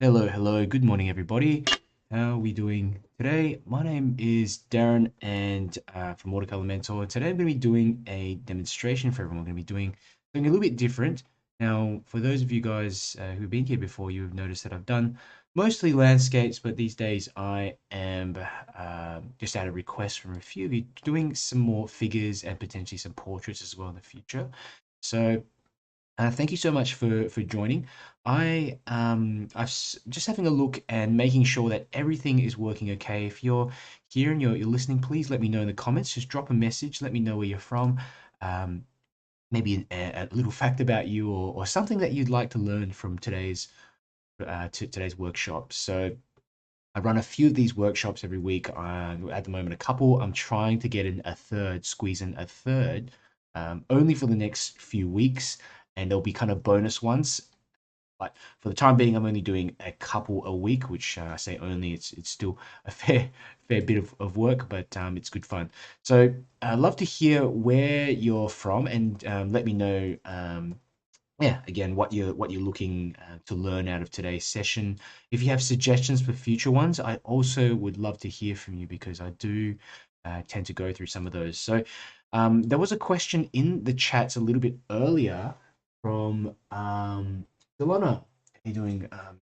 Hello, good morning, everybody. How are we doing today? My name is Darren and from Watercolor Mentor. Today I'm going to be doing a demonstration for everyone. We're going to be doing something a little bit different. Now, for those of you guys who've been here before, you've noticed that I've done mostly landscapes, but these days I am just at a request from a few of you doing some more figures and potentially some portraits as well in the future. So thank you so much for joining. Just having a look and making sure that everything is working okay. If you're here and you're listening, please let me know in the comments. Just drop a message. Let me know where you're from. Um, Maybe a little fact about you or something that you'd like to learn from today's workshop. So I run a few of these workshops every week. At the moment, a couple. I'm trying to get in a third, squeeze in a third, only for the next few weeks, and there'll be kind of bonus ones. But for the time being, I'm only doing a couple a week, which I say only. It's still a fair bit of work, but it's good fun. So I'd love to hear where you're from, and let me know. Yeah, again, what you're looking to learn out of today's session. If you have suggestions for future ones, I also would love to hear from you because I do tend to go through some of those. So there was a question in the chats a little bit earlier from Delana. How you doing,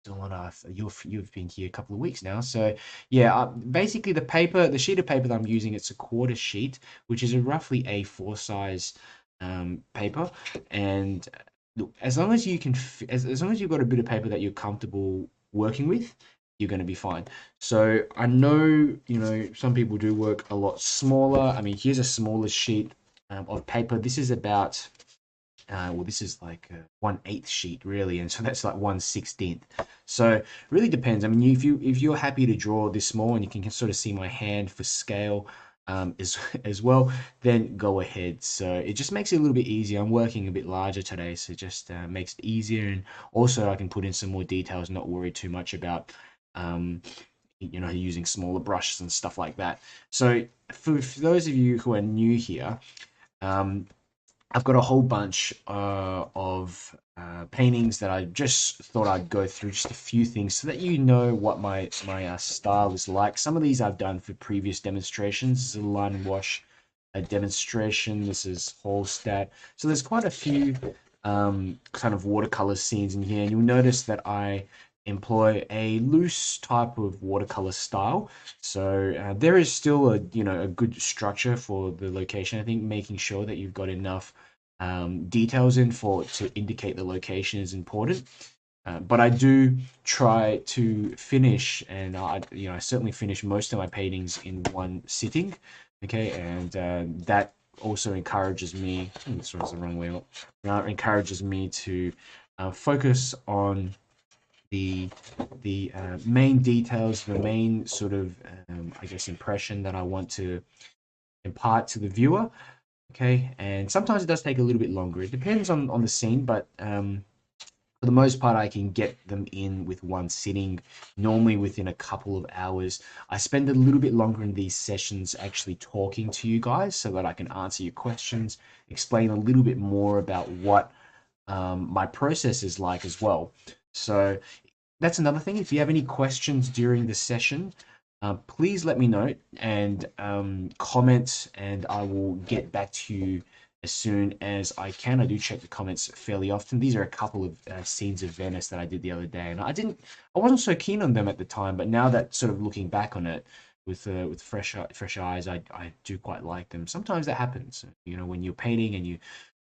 Delana? You've been here a couple of weeks now. So yeah, basically the sheet of paper that I'm using, it's a quarter sheet, which is a roughly A4 size paper, and look, as long as you can, as long as you've got a bit of paper that you're comfortable working with, you're going to be fine. So I know, some people do work a lot smaller. I mean, here's a smaller sheet of paper. This is about, well, this is like a 1/8 sheet really, and so that's like 1/16. So really depends. I mean, if you're happy to draw this small and you can sort of see my hand for scale, as well, then go ahead. So it just makes it a little bit easier. I'm working a bit larger today, so it just makes it easier, and also I can put in some more details, not worry too much about um, using smaller brushes and stuff like that. So for those of you who are new here, um, I've got a whole bunch of paintings that I just thought I'd go through, just a few things so that you know what my style is like. Some of these I've done for previous demonstrations. This is a line and wash demonstration. This is Hallstatt. So there's quite a few kind of watercolor scenes in here, and you'll notice that I employ a loose type of watercolor style. So there is still a good structure for the location. I think making sure that you've got enough details in for to indicate the location is important. But I do try to finish, and I certainly finish most of my paintings in one sitting. Okay, and that also encourages me. This one's the wrong way up. Encourages me to focus on the main details, the main sort of I guess impression that I want to impart to the viewer. Okay, and sometimes it does take a little bit longer. It depends on the scene, but for the most part, I can get them in with one sitting, normally within a couple of hours. I spend a little bit longer in these sessions actually talking to you guys so that I can answer your questions, explain a little bit more about what my process is like as well. So that's another thing. If you have any questions during the session, please let me know and comment, and I will get back to you as soon as I can. I do check the comments fairly often. These are a couple of scenes of Venice that I did the other day, and I wasn't so keen on them at the time, but now that sort of looking back on it with fresh eyes, I do quite like them. Sometimes that happens, when you're painting and you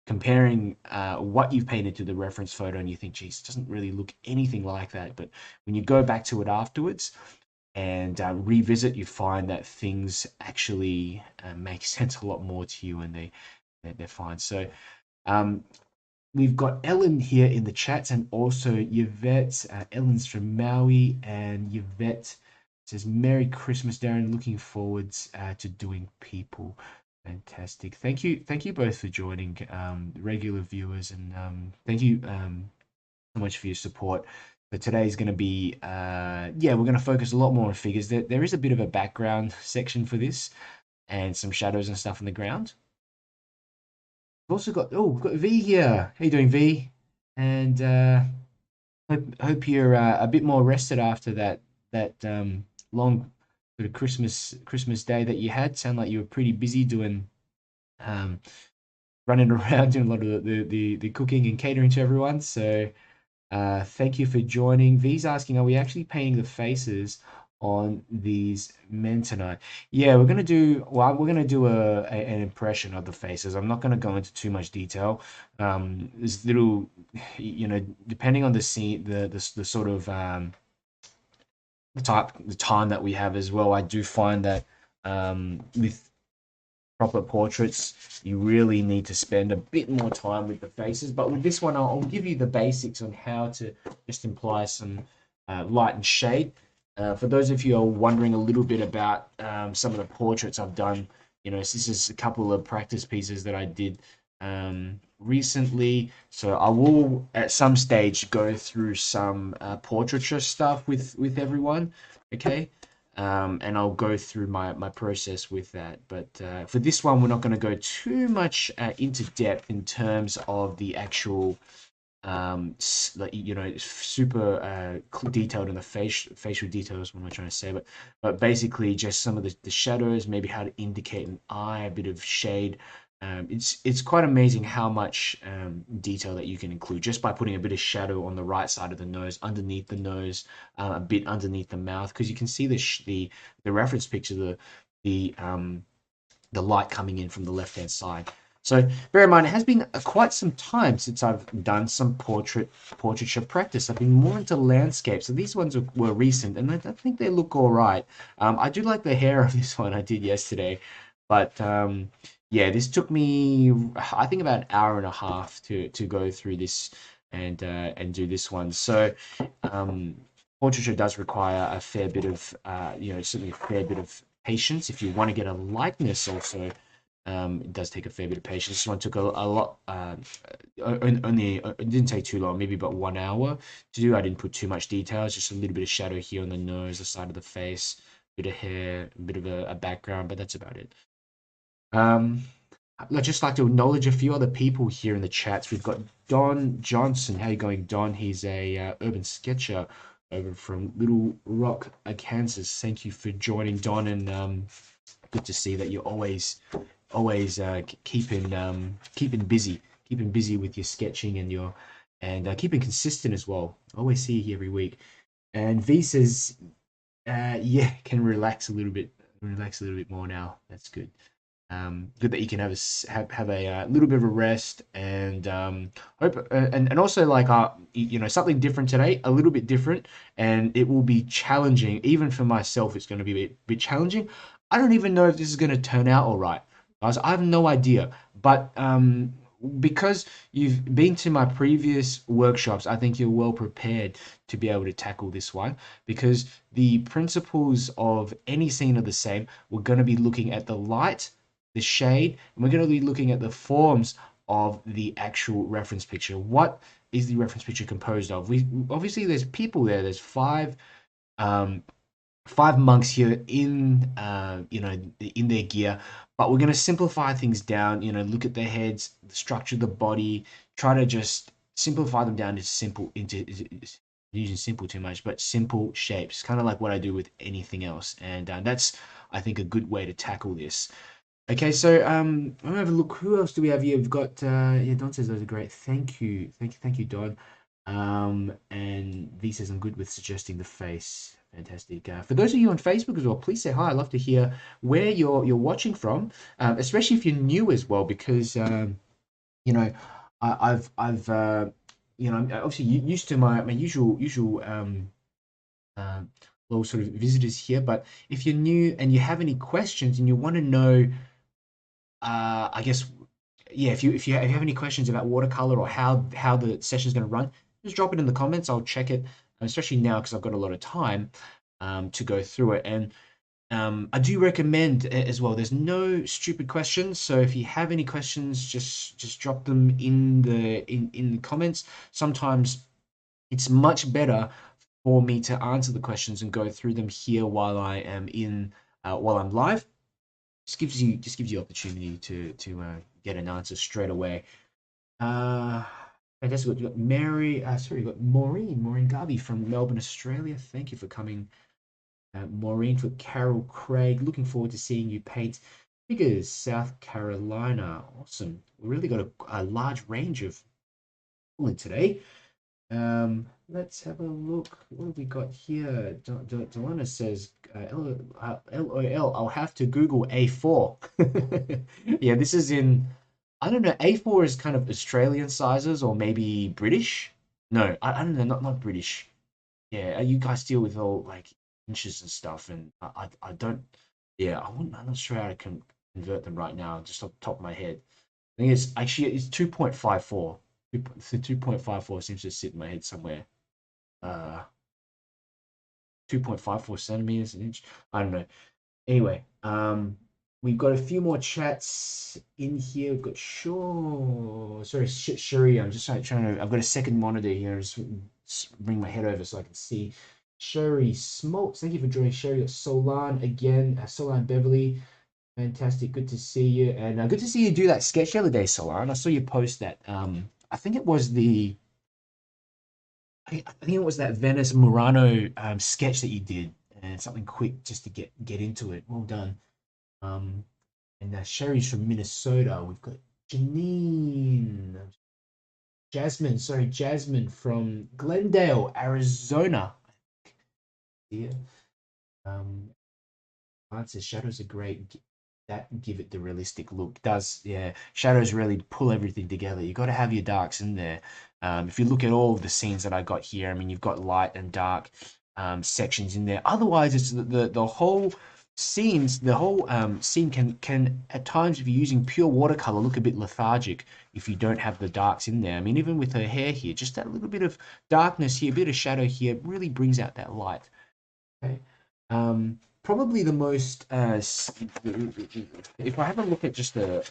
comparing what you've painted to the reference photo, and you think, geez, it doesn't really look anything like that. But when you go back to it afterwards and revisit, you find that things actually make sense a lot more to you, and they're fine. So um, we've got Ellen here in the chats, and also Yvette. Ellen's from Maui, and Yvette says, "Merry Christmas, Darren. Looking forward to doing people." Fantastic. Thank you both for joining, regular viewers, and thank you so much for your support. But today's going to be, yeah, we're going to focus a lot more on figures. There is a bit of a background section for this, and some shadows and stuff on the ground. We've also got, we've got V here. How you doing, V? And Hope you're a bit more rested after that long sort of Christmas day that you had. Sound like you were pretty busy doing um, running around doing a lot of the cooking and catering to everyone. So thank you for joining. V's asking, are we actually painting the faces on these men tonight? Yeah, we're gonna do an impression of the faces. I'm not gonna go into too much detail. There's little, depending on the scene, the sort of the time that we have as well. I do find that with proper portraits, you really need to spend a bit more time with the faces. But with this one, I'll give you the basics on how to just apply some light and shade. For those of you who are wondering a little bit about some of the portraits I've done, this is a couple of practice pieces that I did recently. So I will at some stage go through some portraiture stuff with everyone. Okay. And I'll go through my process with that. But for this one, we're not going to go too much into depth in terms of the actual, super detailed in the facial details. What am I trying to say? But basically, just some of the shadows, maybe how to indicate an eye, a bit of shade. It's quite amazing how much detail that you can include just by putting a bit of shadow on the right side of the nose, underneath the nose, a bit underneath the mouth, because you can see the reference picture, the light coming in from the left hand side. So bear in mind, it has been quite some time since I've done some portraiture practice. I've been more into landscape, so these ones were recent, and I think they look all right. I do like the hair of this one I did yesterday, but yeah, this took me, I think, about an hour and a half to go through this and do this one. So um, portraiture does require a fair bit of, certainly a fair bit of patience. If you want to get a likeness also, it does take a fair bit of patience. This one took a lot, only, it didn't take too long, maybe about 1 hour to do. I didn't put too much detail, it's just a little bit of shadow here on the nose, the side of the face, bit of hair, a bit of a background, but that's about it. Um, I'd just like to acknowledge a few other people here in the chats. We've got Don Johnson. How you going, Don? He's a urban sketcher over from Little Rock, Kansas. Thank you for joining, Don, and good to see that you're always keeping busy with your sketching and your keeping consistent as well. Always see you every week. And V says, yeah, can relax a little bit more now. That's good. Good that you can have a little bit of a rest and hope and also like something different today, a little bit different, and it will be challenging even for myself. It's going to be a bit challenging. I don't even know if this is going to turn out all right, guys. I have no idea, but because you've been to my previous workshops, I think you're well prepared to be able to tackle this one because the principles of any scene are the same. We're going to be looking at the light, the shade, and we're going to be looking at the forms of the actual reference picture. What is the reference picture composed of? We obviously there's people there. There's um, five monks here in in their gear, but we're going to simplify things down. Look at their heads, the structure of the body, try to just simplify them down to simple into using simple too much, but simple shapes, kind of like what I do with anything else, and that's I think a good way to tackle this. Okay, so I'm gonna have a look. Who else do we have here? We've got yeah, Don says those are great. Thank you, Don. And V says I'm good with suggesting the face. Fantastic. For those of you on Facebook as well, please say hi. I'd love to hear where you're watching from, especially if you're new as well, because you know I've I'm obviously used to my usual uh, well sort of visitors here, but if you're new and you have any questions and you want to know I guess yeah, if you have any questions about watercolor or how the session is going to run, just drop it in the comments. I'll check it, especially now because I've got a lot of time to go through it. And I do recommend as well. There's no stupid questions, so if you have any questions, just drop them in the comments. Sometimes it's much better for me to answer the questions and go through them here while I am while I'm live. Just gives you opportunity to get an answer straight away. Uh, Fantastic. We've got Mary, sorry, we've got Maureen Garvey from Melbourne, Australia. Thank you for coming. Maureen for Carol Craig. Looking forward to seeing you paint figures, South Carolina. Awesome. We really got a large range of in today. Let's have a look. What have we got here? Delana says, LOL, I'll have to Google A4. Yeah, this is in, I don't know, A4 is kind of Australian sizes or maybe British. No, I don't know, not British. Yeah, you guys deal with all like inches and stuff, and I don't, yeah, I'm not sure how to convert them right now, just off the top of my head. I think it's actually it's 2.54. 2.54 seems to sit in my head somewhere. 2.54 centimeters an inch. I don't know. Anyway, we've got a few more chats in here. We've got sorry, Shuri. I'm just trying to. I've got a second monitor here. Just bring my head over so I can see. Sherry Smoltz, thank you for joining. Sherry, got Solan again. Solan Beverly, fantastic. Good to see you, and good to see you do that sketch the other day, Solan. I saw you post that. I think it was I think it was that Venice Murano sketch that you did, and something quick just to get into it. Well done. Um, and Sherry's from Minnesota. We've got Janine, Jasmine from Glendale, Arizona. Yeah. Um, answer shadows are great. That give it the realistic look. Does, yeah. Shadows really pull everything together. You got to have your darks in there. If you look at all of the scenes that I got here, I mean, you've got light and dark sections in there. Otherwise, it's the whole scene can at times, if you're using pure watercolor, look a bit lethargic if you don't have the darks in there. I mean, even with her hair here, just that little bit of darkness here, a bit of shadow here, really brings out that light. Okay. Probably the most, if I have a look at just the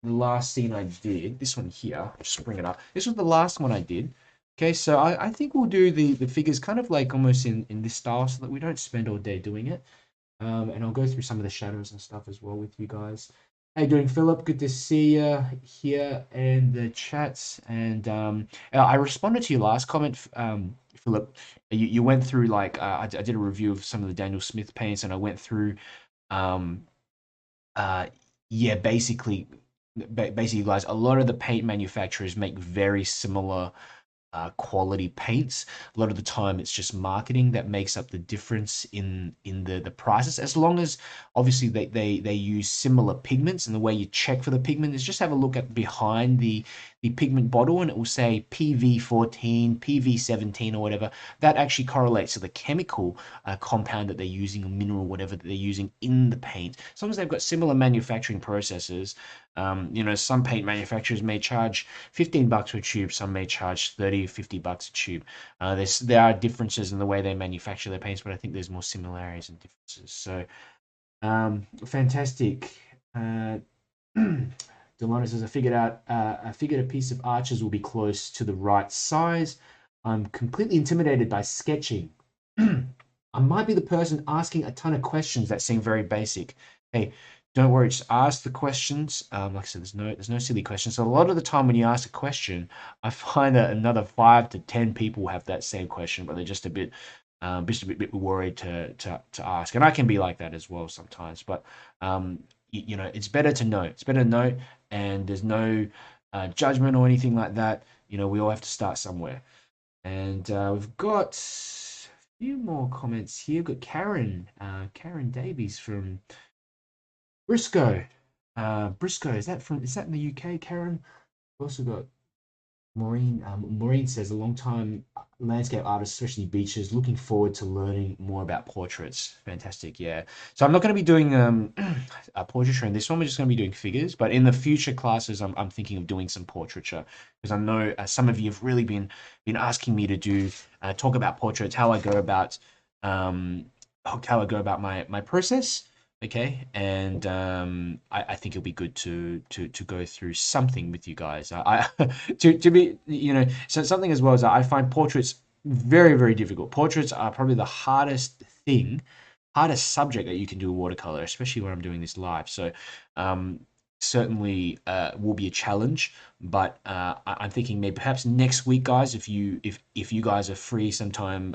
last scene I did, this one here, just bring it up. This was the last one I did. Okay, so I think we'll do the figures kind of like almost in this style so that we don't spend all day doing it. And I'll go through some of the shadows and stuff as well with you guys. How you doing, Philip? Good to see you here in the chats. And I responded to your last comment, Philip. You went through like I did a review of some of the Daniel Smith paints, and I went through, um, yeah, basically, guys, a lot of the paint manufacturers make very similar quality paints. A lot of the time, it's just marketing that makes up the difference in the prices. As long as obviously they use similar pigments, and the way you check for the pigment is just have a look at behind the pigment bottle, and it will say PV14, PV17, or whatever. That actually correlates to the chemical compound that they're using, or mineral, whatever that they're using in the paint. As long as they've got similar manufacturing processes, some paint manufacturers may charge $15 a tube, some may charge 30, $50 a tube. There are differences in the way they manufacture their paints, but I think there's more similarities and differences. So, fantastic. Delano says, I figured a piece of arches will be close to the right size. I'm completely intimidated by sketching. I might be the person asking a ton of questions that seem very basic. Hey, don't worry, just ask the questions. Like I said, there's no silly questions. So a lot of the time when you ask a question, I find that another 5 to 10 people have that same question, but they're just a bit worried to ask. And I can be like that as well sometimes. But it's better to know. It's better to know, and there's no judgment or anything like that. We all have to start somewhere. And we've got a few more comments here. We've got Karen Davies from Briscoe. Briscoe, is that in the UK, Karen? We've also got Maureen. Maureen says, a long time landscape artist, especially beaches, looking forward to learning more about portraits. Fantastic, yeah. So I'm not going to be doing a portraiture in this one. We're just going to be doing figures. But in the future classes, I'm thinking of doing some portraiture, because I know some of you have really been asking me to do talk about portraits, how I go about my process. Okay, and I think it'll be good to go through something with you guys. To be so something as well as I find portraits very, very difficult. Portraits are probably the hardest subject that you can do in watercolor, especially when I'm doing this live. So certainly will be a challenge. But I'm thinking maybe perhaps next week, guys, if you guys are free sometime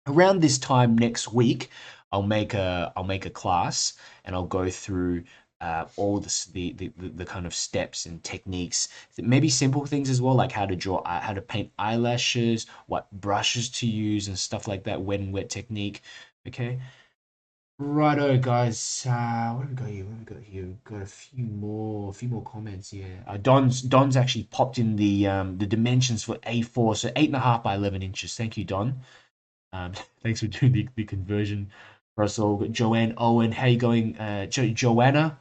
around this time next week, I'll make a class and I'll go through all the kind of steps and techniques, maybe simple things as well, like how to draw, how to paint eyelashes, what brushes to use, and stuff like that. Wet and wet technique. Okay. Righto, guys. What have we got here? What have we got here? We've got a few more comments here. Don's actually popped in the dimensions for A4, so 8.5 by 11 inches. Thank you, Don. Thanks for doing the conversion for us all. Joanne Owen, how you going? Joanna,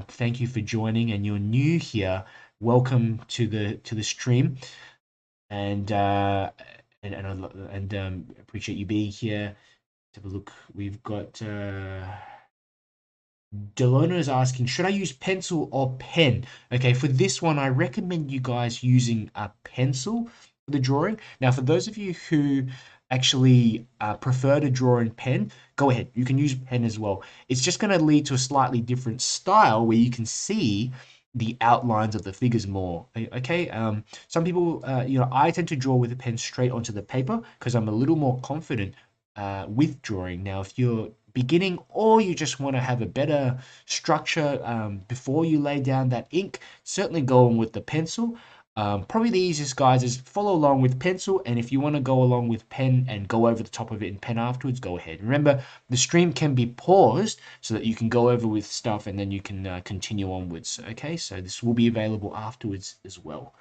thank you for joining, and you're new here. Welcome to the stream, and appreciate you being here. Let's have a look. We've got Delona is asking, should I use pencil or pen? Okay, for this one, I recommend you guys using a pencil for the drawing. Now, for those of you who actually prefer to draw in pen, go ahead. You can use pen as well. It's just going to lead to a slightly different style where you can see the outlines of the figures more. Okay, some people, I tend to draw with a pen straight onto the paper because I'm a little more confident with drawing. Now, if you're beginning or you just want to have a better structure before you lay down that ink, certainly go on with the pencil. Probably the easiest, guys, is follow along with pencil, and if you want to go along with pen and go over the top of it in pen afterwards, go ahead. Remember, the stream can be paused so that you can go over with stuff and then you can continue onwards. Okay, so this will be available afterwards as well.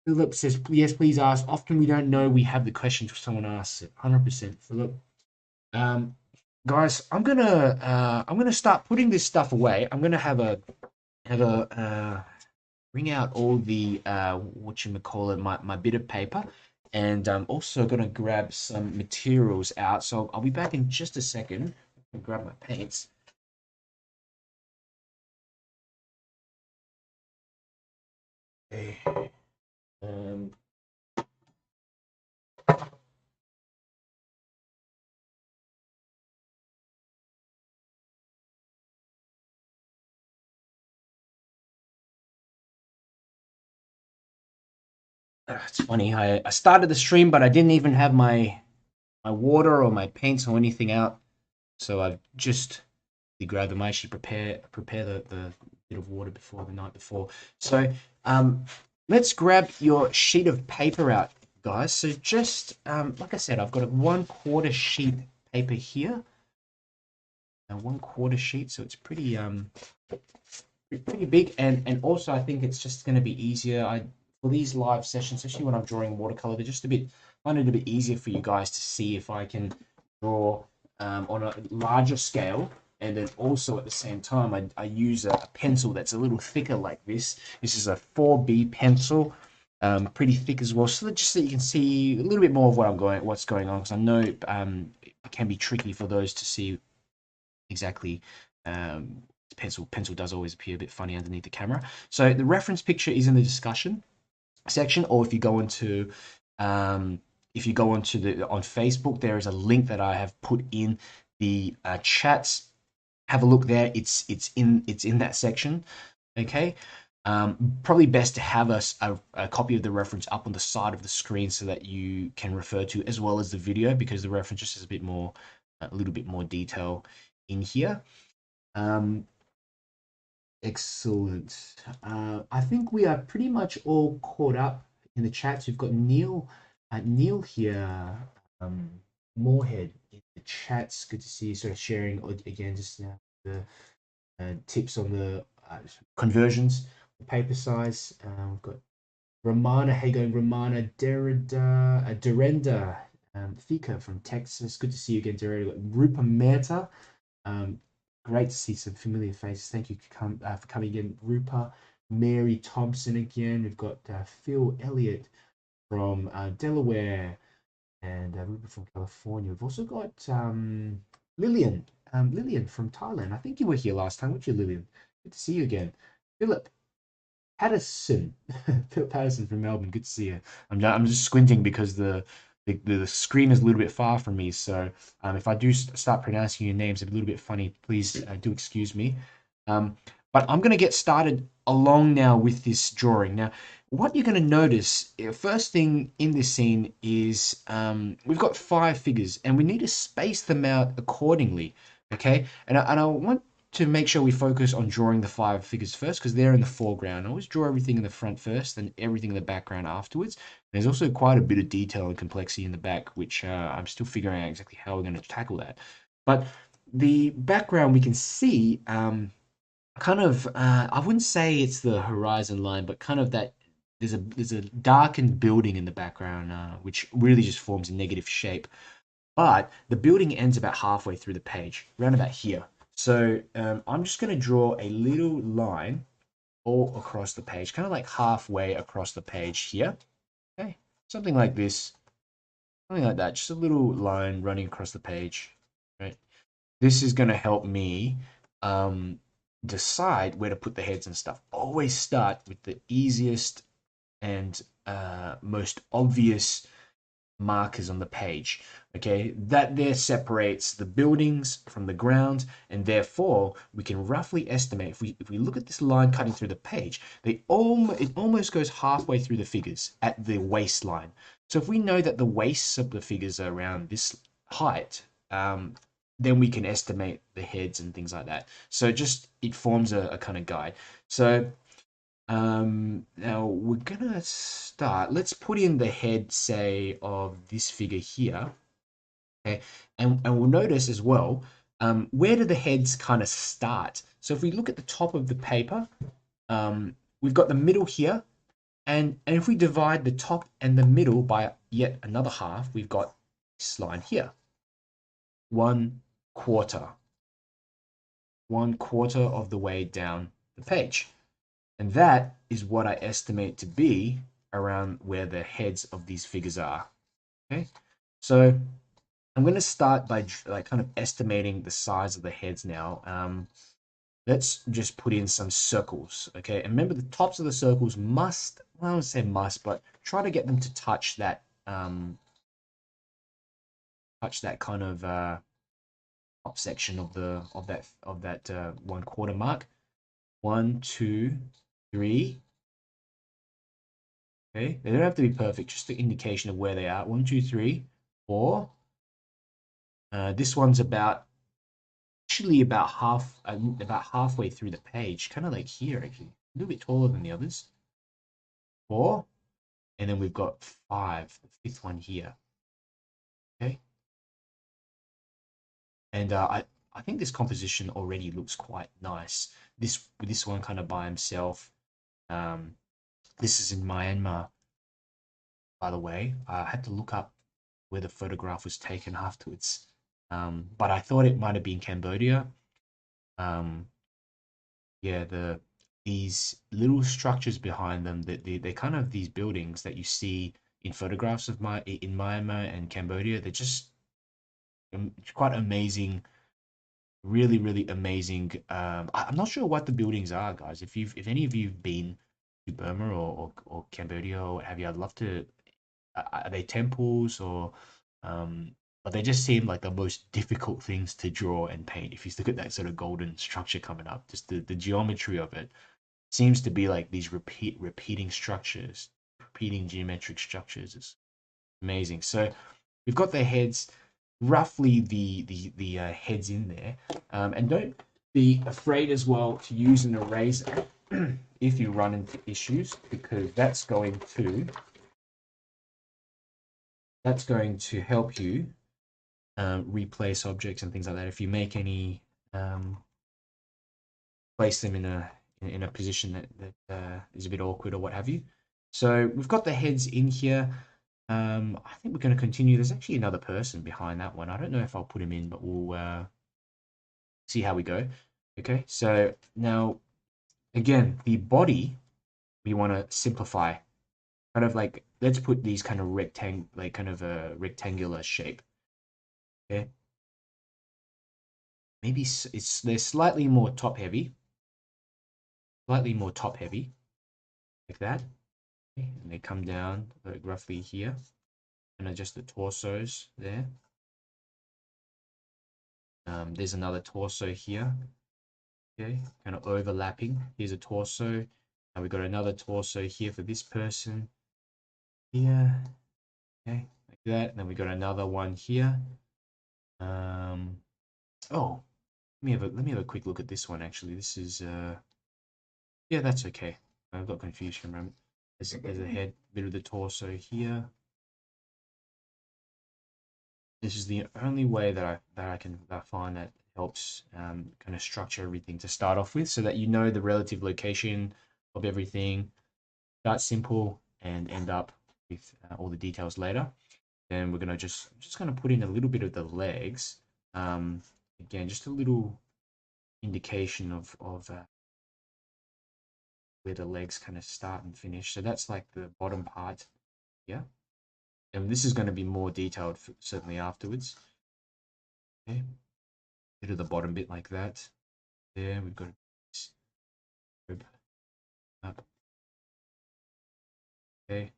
Philip says, yes, please ask. Often we don't know we have the questions if someone asks it. 100%, Philip. Guys, I'm gonna start putting this stuff away. I'm gonna have a bring out all the whatchamacallit, my bit of paper, and I'm also gonna grab some materials out. So I'll be back in just a second. I'll grab my paints. Okay. It's funny. I started the stream, but I didn't even have my water or my paints or anything out. So I've just grabbed them. I actually prepare the bit of water before the night before. So let's grab your sheet of paper out, guys. So just like I said, I've got a 1/4 sheet paper here. A 1/4 sheet, so it's pretty big, and also I think it's just going to be easier. For these live sessions, especially when I'm drawing watercolor, they're just find it a bit easier for you guys to see if I can draw on a larger scale, and then also at the same time I use a pencil that's a little thicker like this. This is a 4B pencil, pretty thick as well, so that just so you can see a little bit more of what's going on, because I know it can be tricky for those to see exactly. Pencil does always appear a bit funny underneath the camera. So the reference picture is in the discussion section, or if you go into on Facebook, there is a link that I have put in the chats. Have a look there. It's in that section. Okay. Probably best to have a copy of the reference up on the side of the screen so that you can refer to, as well as the video, because the reference just has a little bit more detail in here. Excellent. I think we are pretty much all caught up in the chats. We've got Neil here, Moorhead in the chats. Good to see you sort of sharing again, just the tips on the conversions, the paper size. We've got Ramana. How you going, Ramana? Derenda, Fika from Texas. Good to see you again, Derenda. 𝗪𝗘𝗦𝗧𝗔𝗟. Great to see some familiar faces. Thank you for coming again, Rupa. Mary Thompson again. We've got Phil Elliott from Delaware, and Rupa from California. We've also got Lillian. Lillian from Thailand. I think you were here last time, weren't you, Lillian? Good to see you again. Philip Patterson. Philip Patterson from Melbourne. Good to see you. I'm just squinting because the screen is a little bit far from me, so if I do start pronouncing your names a little bit funny, please do excuse me. But I'm going to get started along now with this drawing. Now, what you're going to notice, first thing in this scene is we've got 5 figures and we need to space them out accordingly, okay? And I want to make sure we focus on drawing the 5 figures first because they're in the foreground. I always draw everything in the front first and everything in the background afterwards. There's also quite a bit of detail and complexity in the back, which I'm still figuring out exactly how we're going to tackle that. But the background we can see kind of I wouldn't say it's the horizon line, but kind of that there's a darkened building in the background, which really just forms a negative shape. But the building ends about halfway through the page, around about here. So I'm just going to draw a little line all across the page, kind of like halfway across the page here. Okay, something like this, something like that. Just a little line running across the page, right? This is going to help me decide where to put the heads and stuff. Always start with the easiest and most obvious markers on the page. Okay, that there separates the buildings from the ground, and therefore we can roughly estimate if we look at this line cutting through the page, it almost goes halfway through the figures at the waistline. So if we know that the waists of the figures are around this height, then we can estimate the heads and things like that. So just it forms a kind of guide. So now we're gonna start. Let's put in the head, say, of this figure here. Okay, and we'll notice as well, where do the heads kind of start? So if we look at the top of the paper, we've got the middle here, and if we divide the top and the middle by yet another half, we've got this line here. 1/4. 1/4 of the way down the page. And that is what I estimate to be around where the heads of these figures are. Okay, so I'm going to start by like kind of estimating the size of the heads now. Let's just put in some circles. Okay, and remember the tops of the circles must, well, I don't say must, but try to get them to touch that kind of top section of that 1/4 mark. 1, 2, 3. Okay, they don't have to be perfect, just the indication of where they are. 1, 2, 3, 4. This one's actually about halfway through the page, kind of like here actually, a little bit taller than the others. 4, and then we've got 5, the 5th one here. Okay, and I think this composition already looks quite nice. This one kind of by himself. This is in Myanmar, by the way. I had to look up where the photograph was taken afterwards. But I thought it might have been Cambodia. Yeah, these little structures behind them, they're kind of these buildings that you see in photographs of in Myanmar and Cambodia. They're just quite amazing, really, really amazing. I'm not sure what the buildings are, guys. If any of you've been to Burma or Cambodia or what have you, I'd love to. Are they temples but they just seem like the most difficult things to draw and paint. If you look at that sort of golden structure coming up, just the geometry of it seems to be like these repeating structures, repeating geometric structures. It's amazing. So we've got the heads, roughly the heads in there, and don't be afraid as well to use an eraser if you run into issues, because that's going to help you replace objects and things like that. If you make any place them in a position that is a bit awkward or what have you. So we've got the heads in here. I think we're going to continue. There's actually another person behind that one. I don't know if I'll put him in, but we'll see how we go. Okay, so now again, the body we want to simplify. Kind of like, let's put these kind of a rectangular shape. Okay, maybe they're slightly more top heavy, like that. Okay, and they come down like roughly here, and adjust the torsos there. There's another torso here. Okay, kind of overlapping. Here's a torso. And we've got another torso here for this person. Here. Okay, like that. And then we got another one here. Oh, let me have a quick look at this one actually. This is yeah, that's okay. I've got confused for a moment. There's a head, bit of the torso here. This is the only way that I find that helps kind of structure everything to start off with, so that you know the relative location of everything. Start simple and end up with all the details later. Then we're gonna just gonna put in a little bit of the legs. Again, just a little indication of where the legs kind of start and finish. So that's like the bottom part. Yeah. And this is going to be more detailed certainly afterwards. Okay. Bit of the bottom bit like that. There, we've got up. Okay.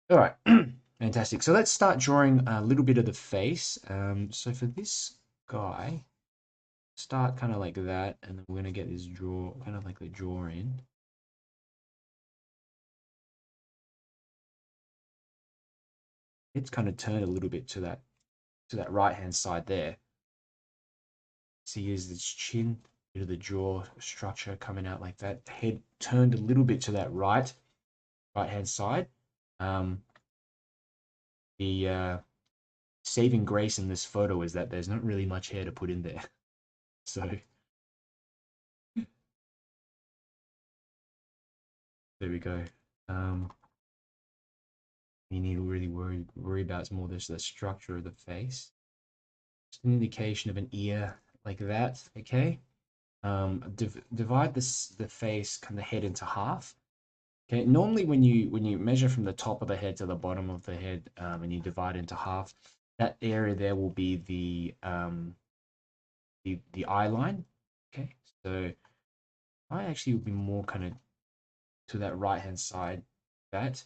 All right. Fantastic. So let's start drawing a little bit of the face. So for this guy, start kind of like that, and then we're going to get this jaw, kind of like the jaw in. It's kind of turned a little bit to that right hand side there. See, here's this chin, bit of the jaw structure coming out like that. The head turned a little bit to that right hand side. The saving grace in this photo is that there's not really much hair to put in there. So there we go. You need to really worry about is more the structure of the face. Just an indication of an ear like that. Okay. Divide the face, kind of head into half. Okay. Normally, when you measure from the top of the head to the bottom of the head, and you divide into half, that area there will be the eye line. Okay. So I actually would be more kind of to that right hand side. That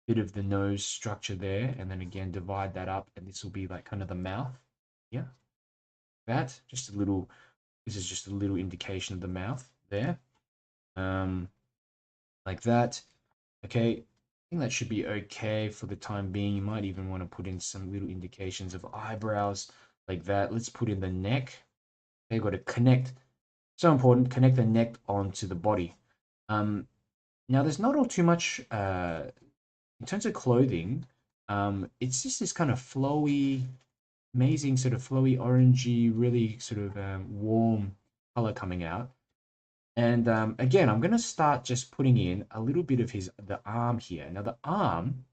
bit of the nose structure there, and then again divide that up, and this will be like kind of the mouth. Yeah. That just a little. This is just a little indication of the mouth there. Like that. Okay, I think that should be okay for the time being. You might even want to put in some little indications of eyebrows like that. Let's put in the neck. Okay, got to connect. So important, connect the neck onto the body. Now there's not all too much in terms of clothing. It's just this kind of flowy, amazing sort of flowy, orangey, really sort of warm color coming out. And again, I'm going to start just putting in a little bit of the arm here. Now the arm,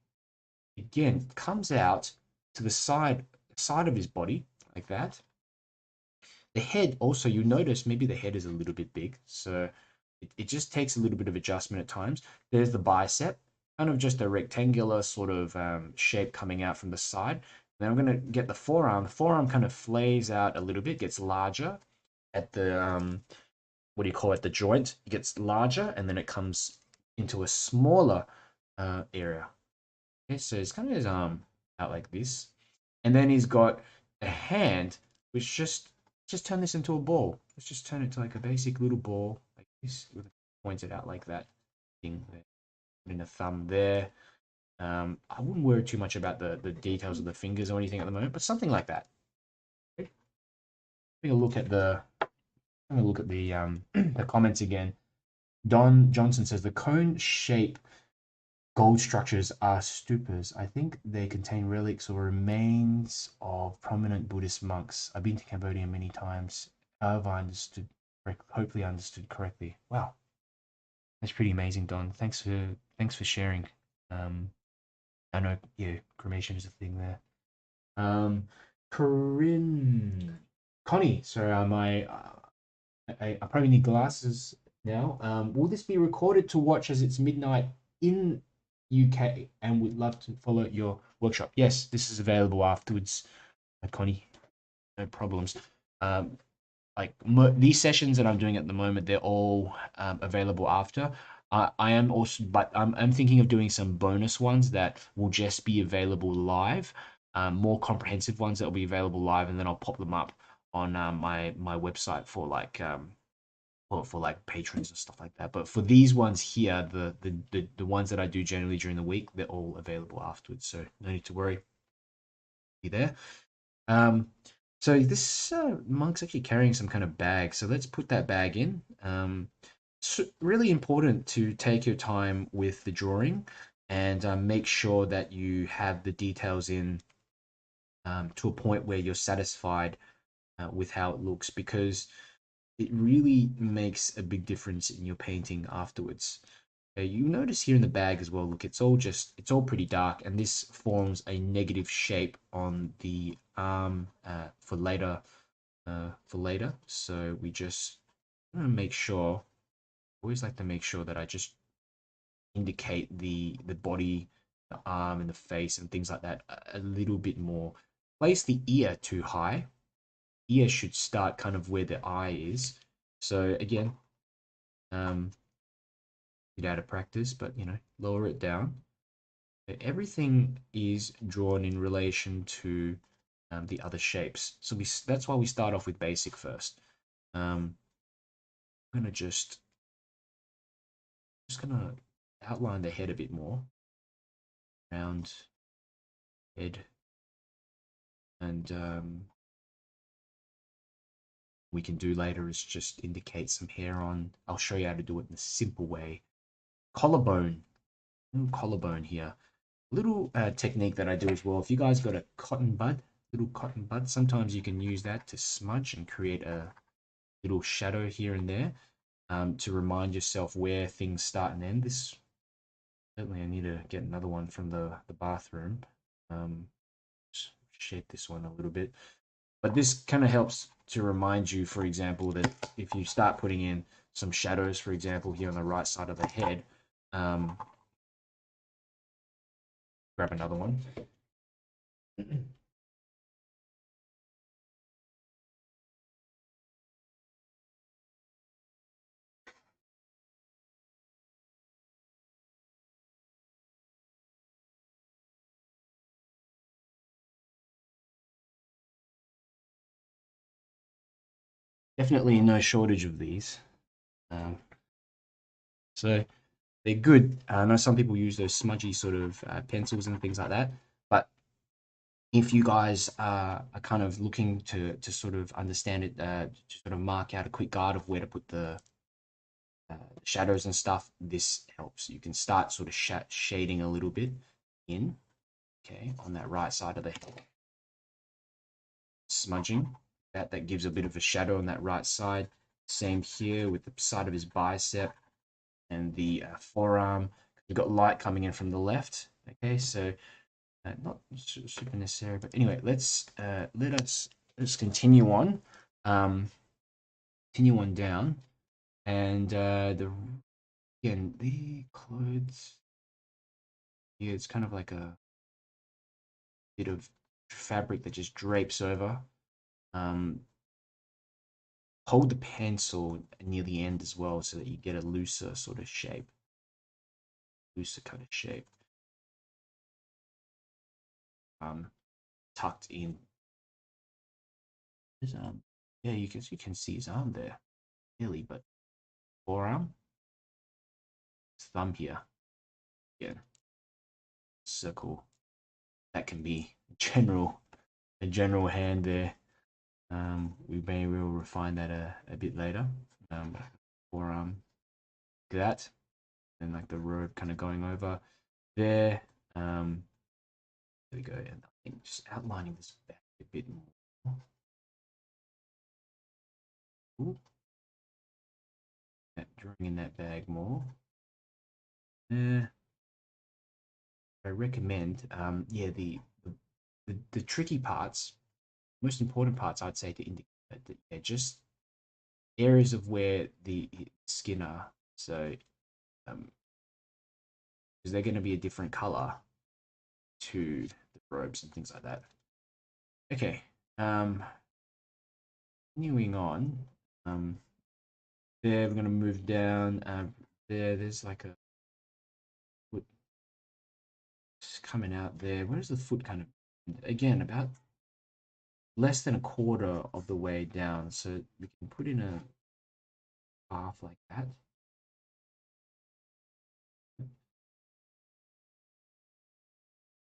again, comes out to the side of his body like that. The head also, you notice maybe the head is a little bit big. So it just takes a little bit of adjustment at times. There's the bicep, kind of just a rectangular sort of shape coming out from the side. Then I'm going to get the forearm. The forearm kind of flays out a little bit, gets larger at the what do you call it, the joint. It gets larger, and then it comes into a smaller area. Okay, so it's kind of his arm out like this, and then he's got a hand which just turn this into a ball. Let's just turn it to like a basic little ball like this, with it pointed out like that. Thing there. Putting a thumb there. I wouldn't worry too much about the details of the fingers or anything at the moment, but something like that. Okay. Having a look at the the comments again. Don Johnson says the cone shape gold structures are stupas. I think they contain relics or remains of prominent Buddhist monks. I've been to Cambodia many times. Have I understood? Hopefully, I understood correctly. Wow, that's pretty amazing, Don. Thanks for sharing. I know, yeah, cremation is a thing there. Corinne, Connie. Sorry, I probably need glasses now. Will this be recorded to watch as it's midnight in UK, and would love to follow your workshop? Yes, this is available afterwards, Connie. No problems. Like these sessions that I'm doing at the moment, they're all available after. I am also, but I'm thinking of doing some bonus ones that will just be available live, more comprehensive ones that will be available live, and then I'll pop them up on my website for like for like patrons and stuff like that. But for these ones here, the ones that I do generally during the week, they're all available afterwards. So no need to worry. Be there. Um, so this monk's actually carrying some kind of bag. So let's put that bag in. It's really important to take your time with the drawing and make sure that you have the details in to a point where you're satisfied with how it looks, because it really makes a big difference in your painting afterwards. You notice here in the bag as well, look, it's all pretty dark, and this forms a negative shape on the arm for later. So we just want to make sure, always like to make sure that I just indicate the body, the arm, and the face and things like that a little bit more. Place the ear too high. Ear should start kind of where the eye is. So again, bit out of practice, but lower it down. Everything is drawn in relation to the other shapes. So that's why we start off with basic first. I'm gonna just gonna outline the head a bit more, round head, and we can do later is just indicate some hair on. I'll show you how to do it in a simple way. Collarbone, little collarbone here. Little technique that I do as well. If you guys got a cotton bud, little cotton bud, sometimes you can use that to smudge and create a little shadow here and there to remind yourself where things start and end. This certainly I need to get another one from the bathroom. Just shape this one a little bit. But this kind of helps to remind you, for example, that if you start putting in some shadows, for example, here on the right side of the head, grab another one. Definitely no shortage of these. Um, so they're good. I know some people use those smudgy sort of pencils and things like that, but if you guys are kind of looking to sort of understand it, to sort of mark out a quick guide of where to put the shadows and stuff, this helps. You can start sort of shading a little bit in, okay, on that right side of the head. Smudging, that gives a bit of a shadow on that right side. Same here with the side of his bicep and the forearm. We've got light coming in from the left, okay, so not super necessary, but anyway, let's continue on. Continue on down, and the clothes. Yeah, it's kind of like a bit of fabric that just drapes over. Um, Hold the pencil near the end as well, so that you get a looser sort of shape, looser kind of shape. Tucked in his arm. Yeah, you can see his arm there, clearly, but forearm, his thumb here. Yeah, circle. That can be a general hand there. We may will refine that a bit later. Forearm, that, and like the robe kind of going over there. There we go. And I think just outlining this back a bit more. Ooh, drawing in that bag more. I recommend, yeah, the tricky parts, most important parts, I'd say to indicate that they're just areas of where the skin are. So, because they're going to be a different color to the robes and things like that. Okay, continuing on. There we're going to move down. There's like a foot coming out there. Where's the foot kind of again about less than a quarter of the way down. So we can put in a path like that.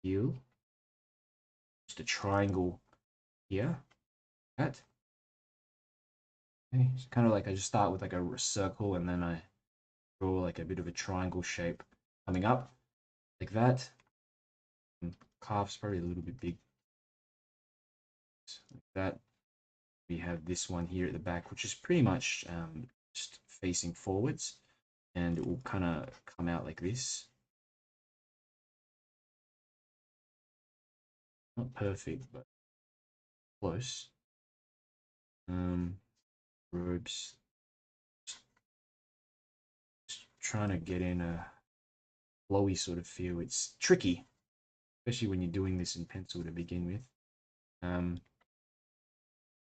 Heel. Just a triangle here. That. Okay. So kind of like I just start with like a circle and then I draw like a bit of a triangle shape coming up like that. And calf's probably a little bit big. Like that. We have this one here at the back, which is pretty much just facing forwards, and it will kind of come out like this. Not perfect, but close. Robes. Just trying to get in a flowy sort of feel. It's tricky, especially when you're doing this in pencil to begin with.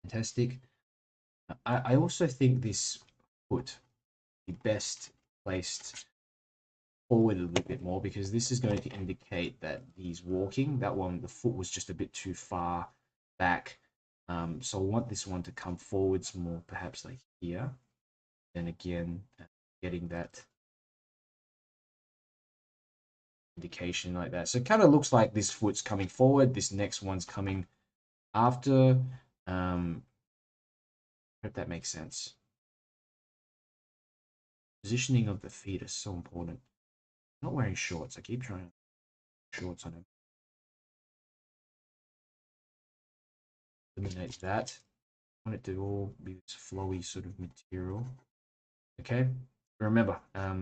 Fantastic. I also think this foot be best placed forward a little bit more because this is going to indicate that he's walking. That one, the foot was just a bit too far back. So I want this one to come forwards more, perhaps like here. Then again, getting that indication like that. So it kind of looks like this foot's coming forward. This next one's coming after. Hope that makes sense. Positioning of the feet is so important. I'm not wearing shorts. I keep trying shorts on him. Eliminate that. I want it to all be this flowy sort of material. Okay. Remember, a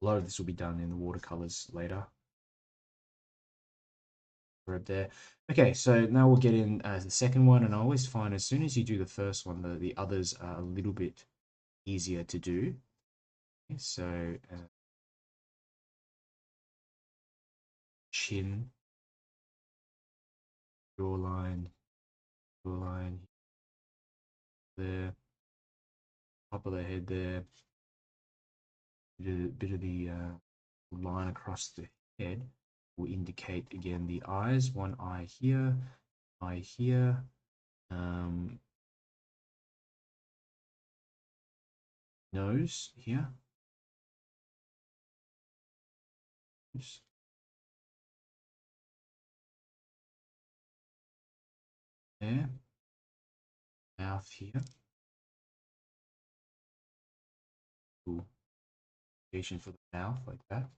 lot of this will be done in the watercolors later. Right there. Okay, so now we'll get in the second one, and I always find as soon as you do the first one, the others are a little bit easier to do. Okay, so chin, jawline, jawline there, top of the head there, bit of the line across the head will indicate again the eyes. One eye here, nose here. Oops. There, mouth here. Cool. For the mouth like that.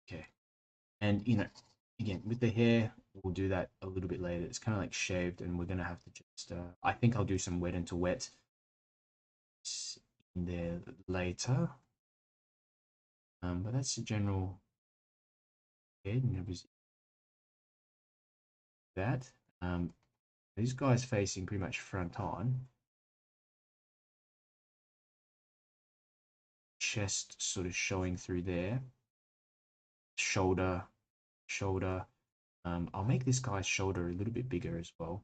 Okay, and again with the hair, we'll do that a little bit later. It's kind of like shaved, and we're gonna have to just. I think I'll do some wet into wet in there later. But that's the general head, and it was that. These guys facing pretty much front on. Chest sort of showing through there. Shoulder. I'll make this guy's shoulder a little bit bigger as well.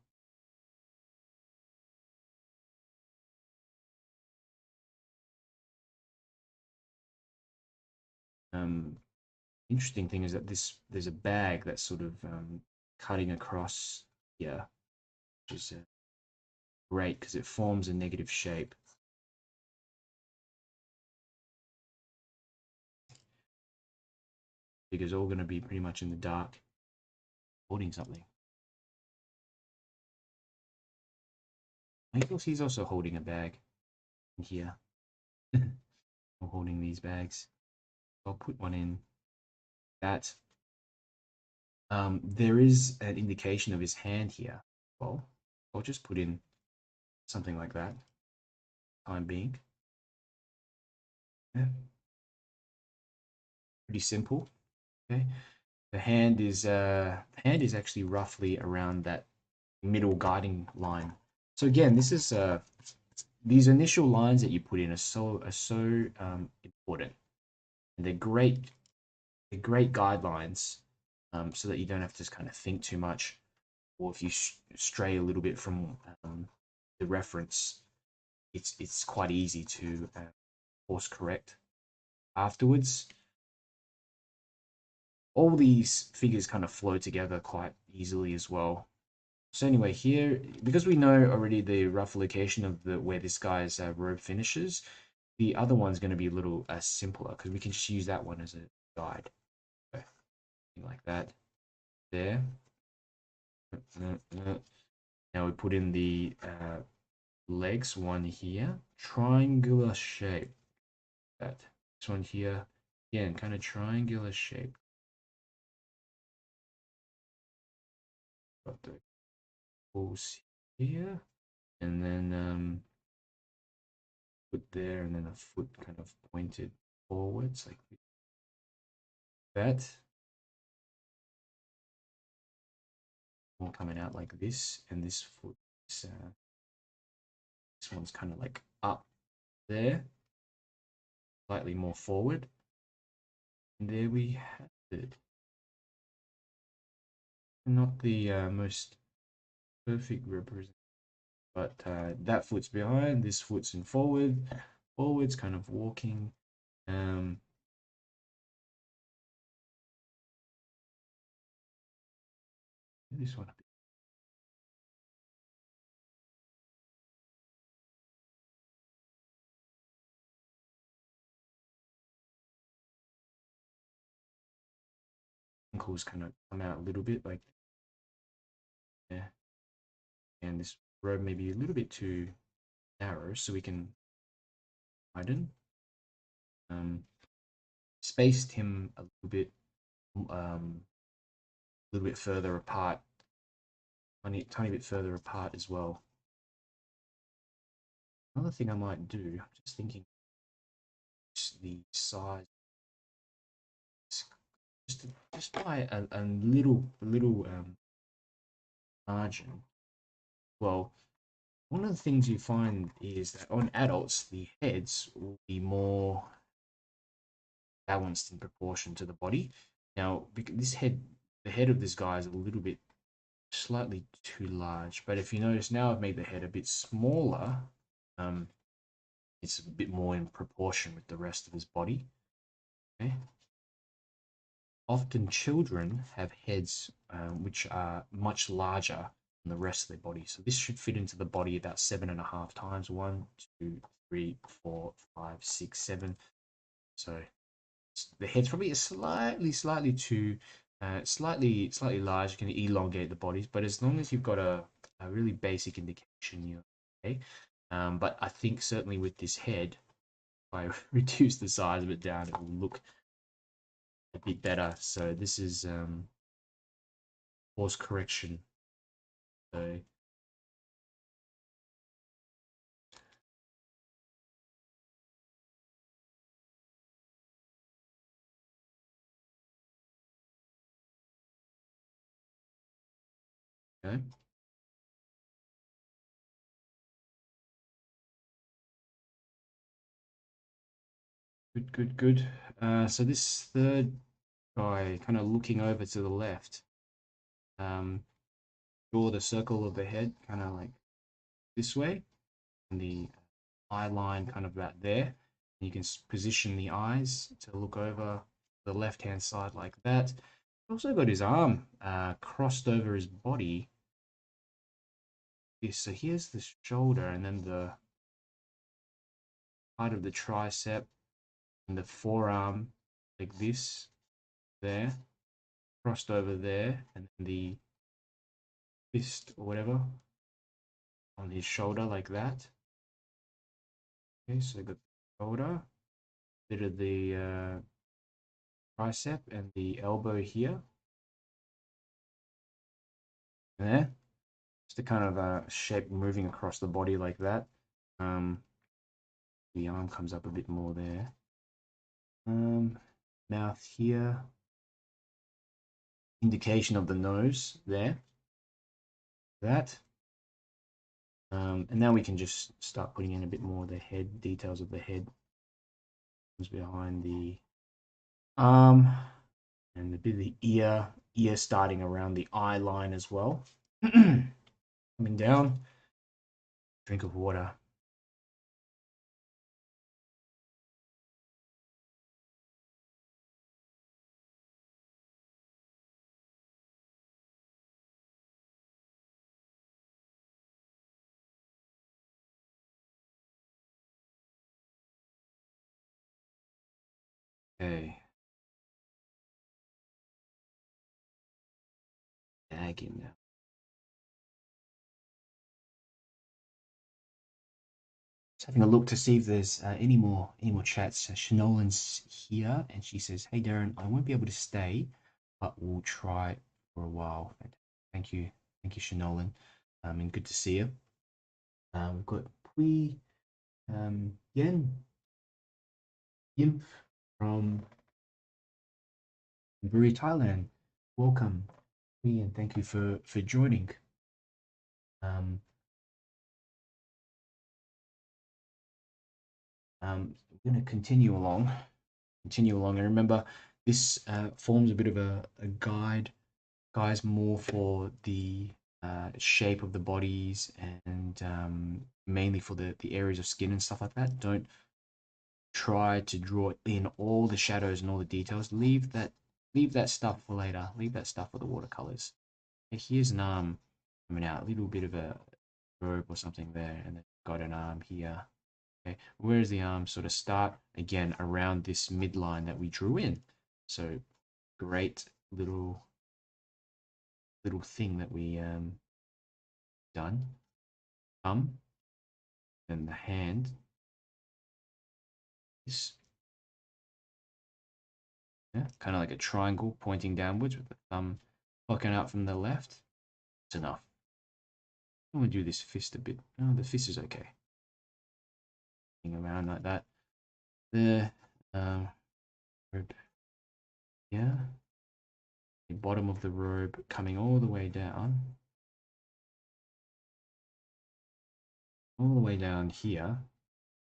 Interesting thing is that there's a bag that's sort of cutting across here, which is great because it forms a negative shape. Because all going to be pretty much in the dark, holding something. I think he's also holding a bag in here. Or holding these bags. I'll put one in that. There is an indication of his hand here. Well, I'll just put in something like that. Time being. Yeah. Pretty simple. Okay. The hand is actually roughly around that middle guiding line. So again, this is these initial lines that you put in are so important, and they're great guidelines, so that you don't have to just kind of think too much, or if you stray a little bit from the reference, it's quite easy to course correct afterwards. all these figures kind of flow together quite easily as well. So anyway, here, because we know already the rough location of the where this guy's robe finishes, the other one's going to be a little simpler because we can just use that one as a guide. So, like that there. Now we put in the legs, one here, triangular shape. That this one here, again, kind of triangular shape. Got the balls here, and then foot there, and then a foot kind of pointed forwards like that. All coming out like this, and this foot, this one's kind of like up there, slightly more forward. And there we have it. Not the most perfect representation, but that foot's behind, this foot's in forwards, kind of walking. This one. Ankles kind of come out a little bit like there. And this robe may be a little bit too narrow, so we can widen. Spaced him a little bit further apart, tiny bit further apart as well. Another thing I might do, I'm just thinking, the size, just by a little margin. Well, one of the things you find is that on adults, the heads will be more balanced in proportion to the body. Now, this head, the head of this guy is a little bit slightly too large, but if you notice now, I've made the head a bit smaller. It's a bit more in proportion with the rest of his body. Okay. Often children have heads which are much larger than the rest of their body. So this should fit into the body about 7.5 times. 1, 2, 3, 4, 5, 6, 7. So the head's probably slightly too slightly large. You can elongate the bodies, but as long as you've got a really basic indication, you're okay. But I think certainly with this head, if I reduce the size of it down, it will look a bit better. So this is course correction. So okay. Good. So this third guy, kind of looking over to the left, draw the circle of the head, kind of like this way, and the eye line kind of about there. And you can position the eyes to look over the left-hand side like that. Also got his arm crossed over his body. So here's the shoulder, and then the part of the tricep and the forearm like this there, crossed over there, and then the fist or whatever on his shoulder like that. Okay, so got the shoulder, bit of the tricep and the elbow here. There, just a kind of shape moving across the body like that. The arm comes up a bit more there. Mouth here, indication of the nose there. That. And now we can just start putting in a bit more of the head, details of the head. Behind the arm, and a bit of the ear starting around the eye line as well. Coming down, drink of water. Okay. Tag him now. Just having a look to see if there's any more chats. Shanolan's here, and she says, "Hey Darren, I won't be able to stay, but we'll try for a while." Thank you, Shanolan. And good to see you. We've got Pui Yim from Buri, Thailand. Welcome, Pui, and thank you for joining. We're going to continue along. And remember, this forms a bit of a guide, guys, more for the shape of the bodies and mainly for the areas of skin and stuff like that. Don't try to draw in all the shadows and all the details. Leave that stuff for later. Leave that stuff for the watercolors. Okay, here's an arm coming out, a little bit of a robe or something there, and then got an arm here. Okay, where does the arm sort of start? Again, around this midline that we drew in. So great little thing that we done. And the hand is kind of like a triangle pointing downwards with the thumb poking out from the left. It's enough. I'm gonna do this fist a bit. Oh, the fist is okay. Around like that. The robe. Yeah. The bottom of the robe coming all the way down. All the way down here.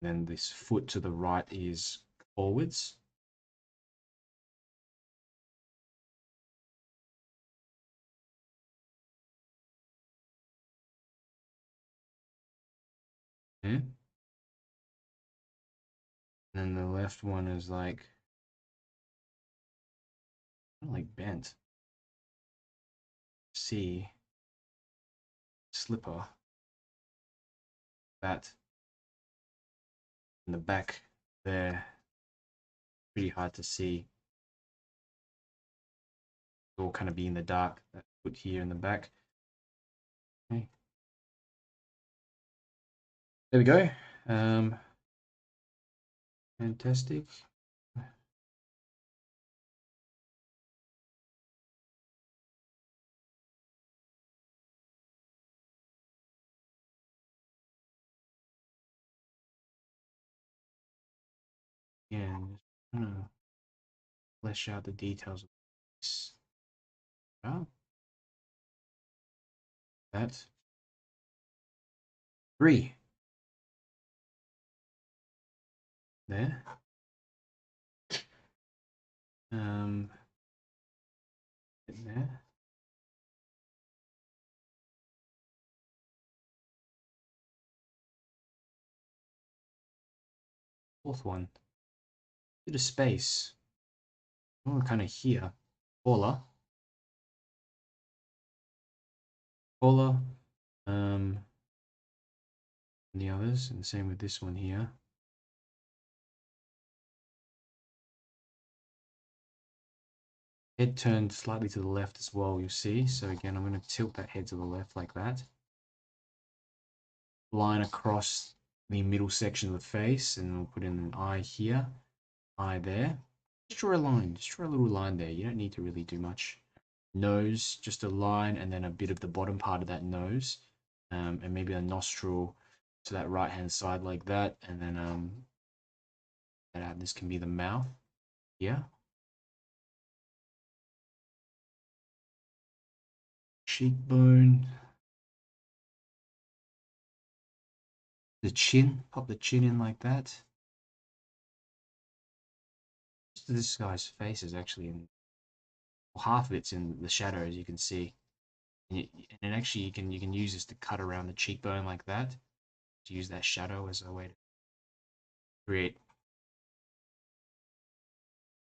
Then this foot to the right is forwards. Yeah. And then the left one is like bent. C slipper. That in the back there, pretty hard to see. It'll kind of be in the dark. That foot here in the back. Okay. There we go. Fantastic. Again, just gonna flesh out the details of this. Oh, that 3 there. In there. Fourth one. Bit of space. Oh, kind of here. Taller. Taller. And the others, and the same with this one here. Head turned slightly to the left as well, you'll see. So again, I'm going to tilt that head to the left like that. Line across the middle section of the face, and we'll put in an eye here, eye there. Just draw a line, just draw a little line there. You don't need to really do much. Nose, just a line, and then a bit of the bottom part of that nose, and maybe a nostril to that right hand side like that, and then this can be the mouth here. Cheekbone, the chin, pop the chin in like that. This guy's face is actually in, well, half of it's in the shadow, as you can see. And actually, you can use this to cut around the cheekbone like that, to use that shadow as a way to create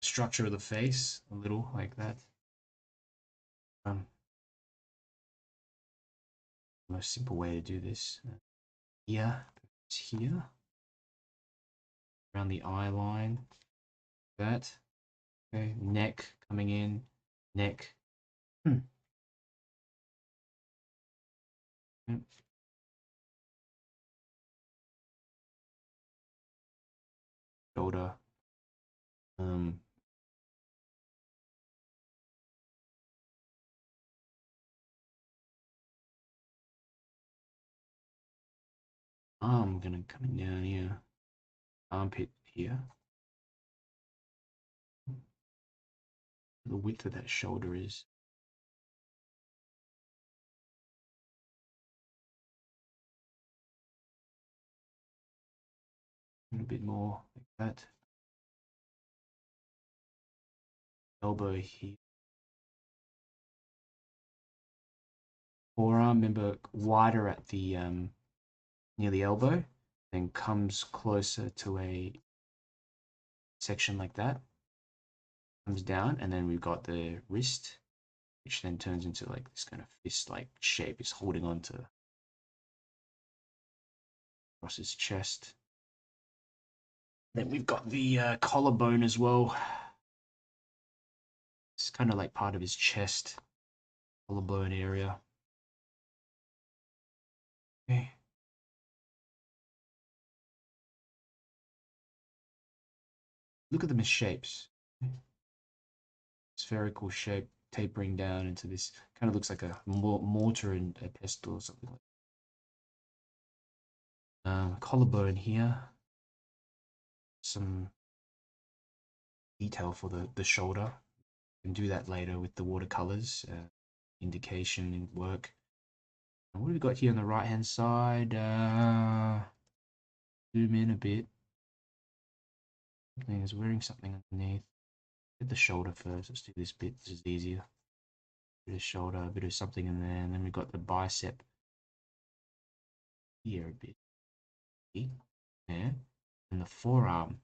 structure of the face a little like that. Most simple way to do this. Here, around the eye line. that. Okay, neck coming in, neck. Hmm. Yep. Shoulder. Um, Arm gonna coming down here. Armpit here. The width of that shoulder is. A little bit more like that. Elbow here. Forearm, remember, wider at the near the elbow, then comes closer to a section like that. Comes down, and then we've got the wrist, which then turns into like this kind of fist-like shape. Is holding on to across his chest. Then we've got the collarbone as well. It's kind of like part of his chest, collarbone area. Okay. Look at them as shapes. Spherical shape tapering down into this kind of looks like a mortar and a pestle or something like that. Collarbone here. Some detail for the shoulder. You can do that later with the watercolors. Indication in work. And what have we got here on the right hand side? Zoom in a bit. Something is wearing something underneath. Get the shoulder first. Let's do this bit. This is easier. Bit of shoulder, a bit of something in there, and then we've got the bicep here a bit. There. And the forearm.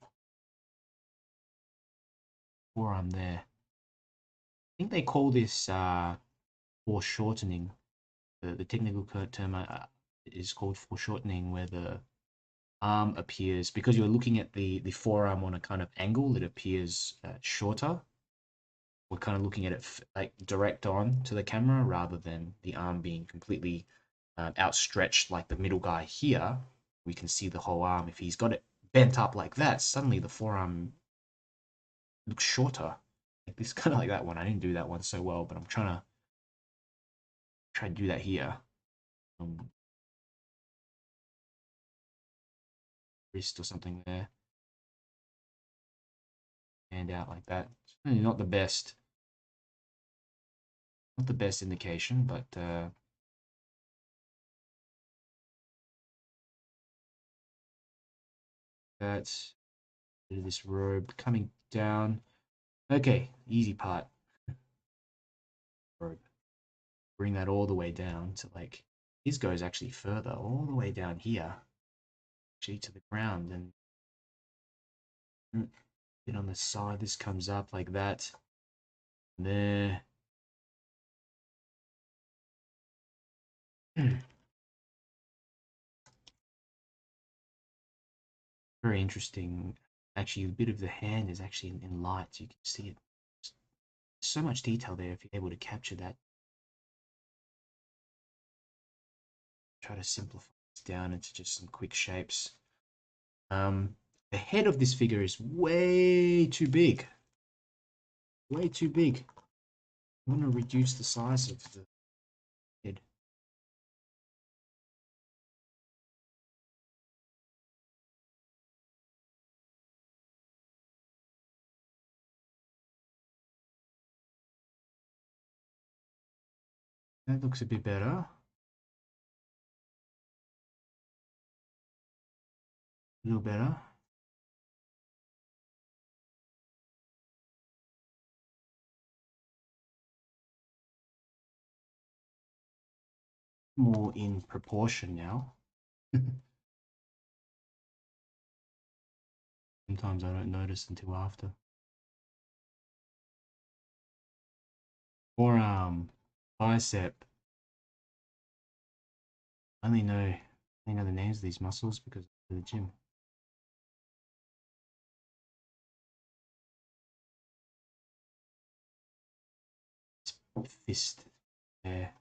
Forearm there. I think they call this foreshortening. The technical term is called foreshortening, where the arm appears, because you're looking at the forearm on a kind of angle, it appears shorter. We're kind of looking at it like direct on to the camera rather than the arm being completely outstretched like the middle guy here. We can see the whole arm. If he's got it bent up like that, suddenly the forearm looks shorter. Like this, kind of like that one. I didn't do that one so well, but I'm trying to do that here. Wrist or something there. Hand out like that. It's really not the best. Not the best indication, but that's this robe coming down. Okay, easy part. Robe. Bring that all the way down to like, his goes actually further, all the way down here, actually to the ground, and then on the side, this comes up like that. There. Very interesting. Actually, a bit of the hand is actually in light. You can see it. So much detail there if you're able to capture that. Try to simplify this down into just some quick shapes. The head of this figure is way too big. Way too big. I want to reduce the size of the head. That looks a bit better. A little better. More in proportion now. Sometimes I don't notice until after. Forearm, bicep. I only know the names of these muscles because of the gym. fist there,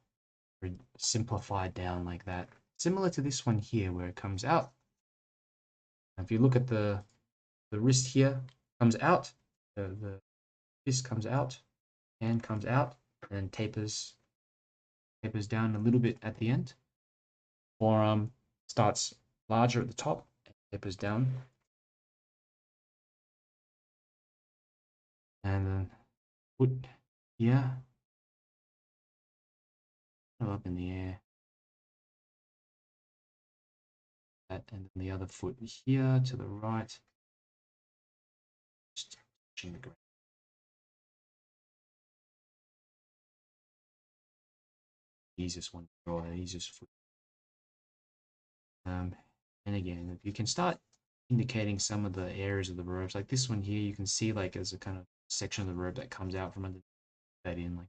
simplified down like that. Similar to this one here where it comes out. If you look at the wrist here, comes out, the fist comes out, hand comes out, and tapers down a little bit at the end. Forearm starts larger at the top, and tapers down. And then foot here, up in the air. That, and then the other foot here to the right. Just touching the ground. Easiest one to draw, the easiest foot. And again, you can start indicating some of the areas of the robes. Like this one here, you can see like there's a kind of section of the robe that comes out from under that in. Like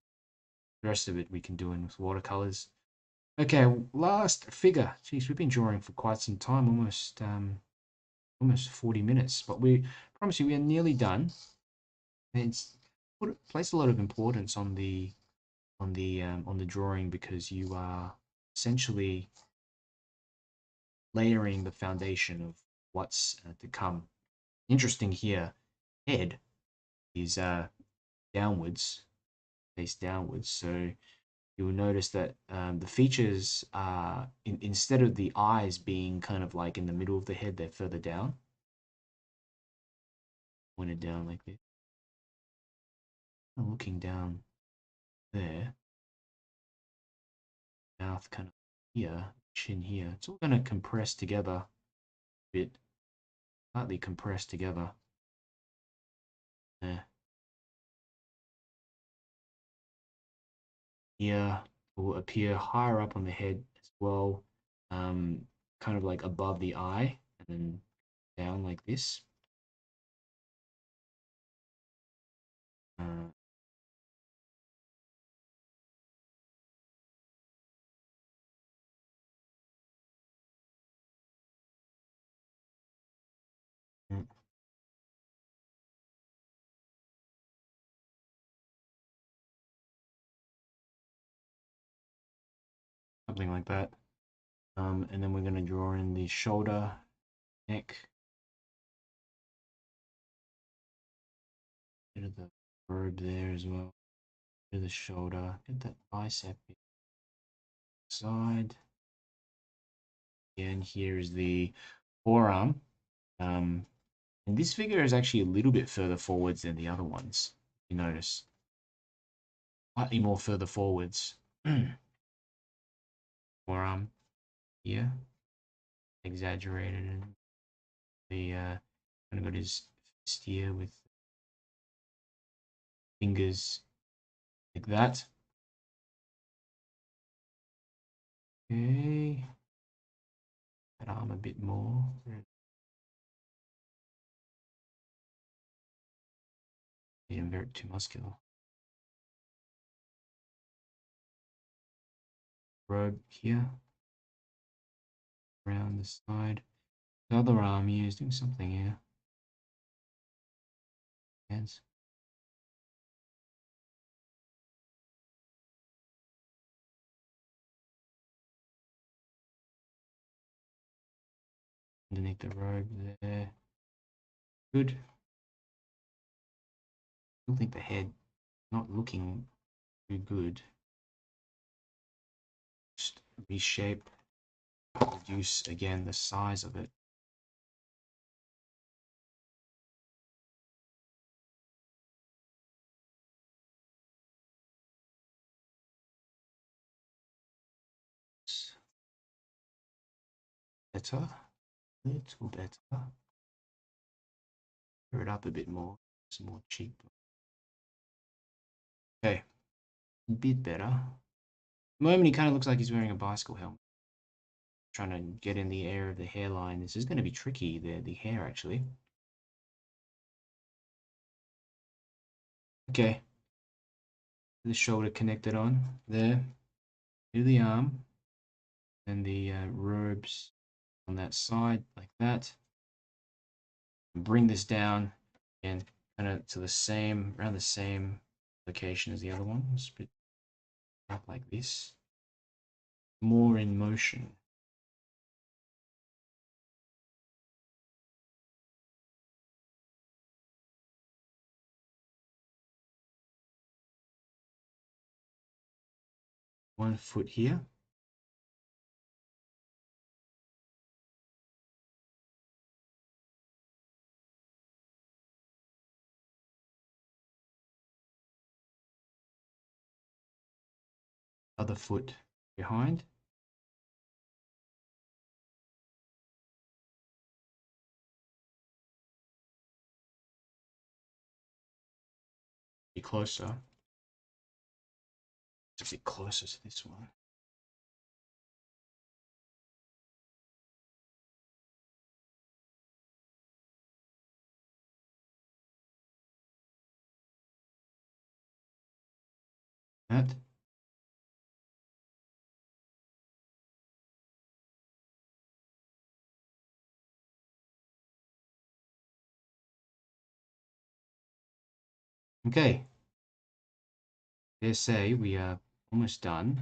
the rest of it we can do in with watercolors. Okay, last figure. Jeez, we've been drawing for quite some time, almost 40 minutes, but we promise you we are nearly done. And it's placed a lot of importance on the drawing because you are essentially layering the foundation of what's to come. Interesting here, head is downwards, face downwards. So you will notice that the features are, instead of the eyes being kind of like in the middle of the head, they're further down. Pointed down like this. I'm looking down there. Mouth kind of here, chin here. It's all going to compress together a bit, slightly compressed together. There. Ear will appear higher up on the head as well, kind of like above the eye and then down like this. Uh, mm, Something like that. And then we're going to draw in the shoulder, neck, bit of the robe there as well, bit of the shoulder, get that bicep side. Again, here is the forearm. And this figure is actually a little bit further forwards than the other ones, you notice. Slightly more further forwards. Forearm here, exaggerated. And the kind of got his fist here with fingers like that. Okay. That arm a bit more. I'm very too muscular. Robe here. Around the side. The other arm here is doing something here. Hands. Underneath the robe there. Good. Still think the head not looking too good. Just reshape, reduce again the size of it. Better, little better. Clear it up a bit more, some more cheek. Okay, a bit better. At the moment, he kind of looks like he's wearing a bicycle helmet. Trying to get in the air of the hairline. This is going to be tricky, the hair actually. Okay. The shoulder connected on there. To the arm. And the robes on that side like that. Bring this down and kind of to the same, around the same location as the other one. It's a bit up like this, more in motion. One foot here. Other foot behind. Be closer. It's a bit closer to this one. That. Okay. They say we are almost done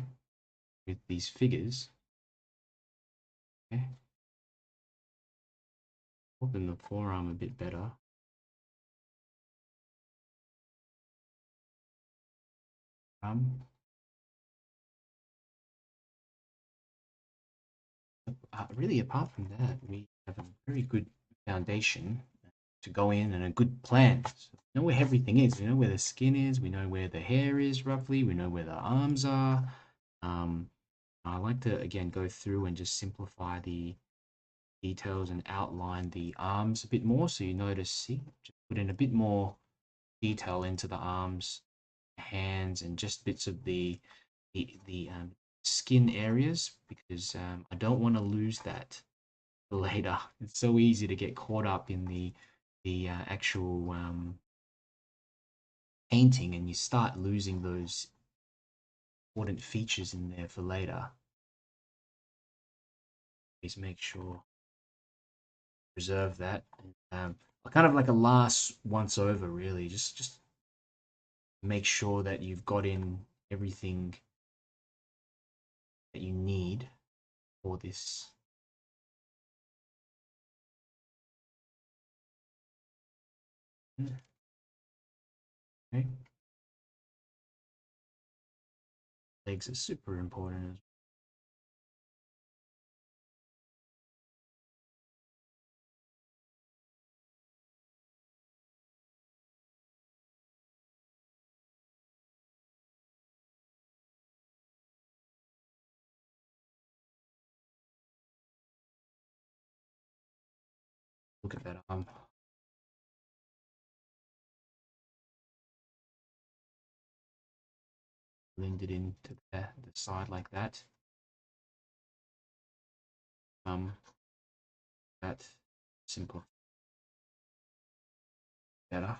with these figures. Okay. Open the forearm a bit better. Really, apart from that, we have a very good foundation to go in and a good plan. So we know where everything is. We know where the skin is. We know where the hair is roughly. We know where the arms are. Um, I like to again go through and just simplify the details and outline the arms a bit more. So you notice, see, just put in a bit more detail into the arms, hands, and just bits of the skin areas because I don't want to lose that later. It's so easy to get caught up in the actual painting, and you start losing those important features in there for later. Please make sure preserve that. Kind of like a last once over, really. Just make sure that you've got in everything that you need for this. Okay. Legs are super important. Look at that arm. Blend it into the side like that. That simple. Better.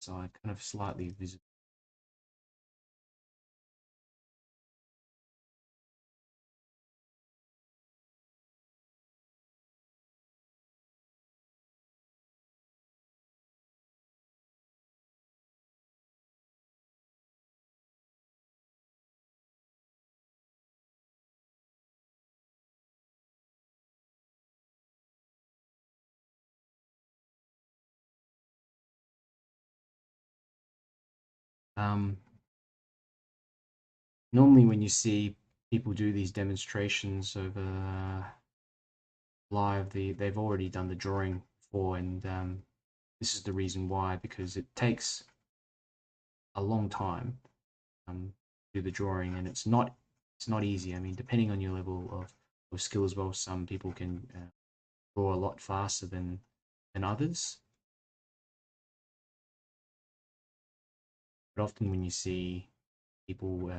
Side kind of slightly visible. Um, Normally when you see people do these demonstrations over live, they've already done the drawing before, and this is the reason why, because it takes a long time to do the drawing, and it's not easy. I mean, depending on your level of skill as well, some people can draw a lot faster than others. But often when you see people,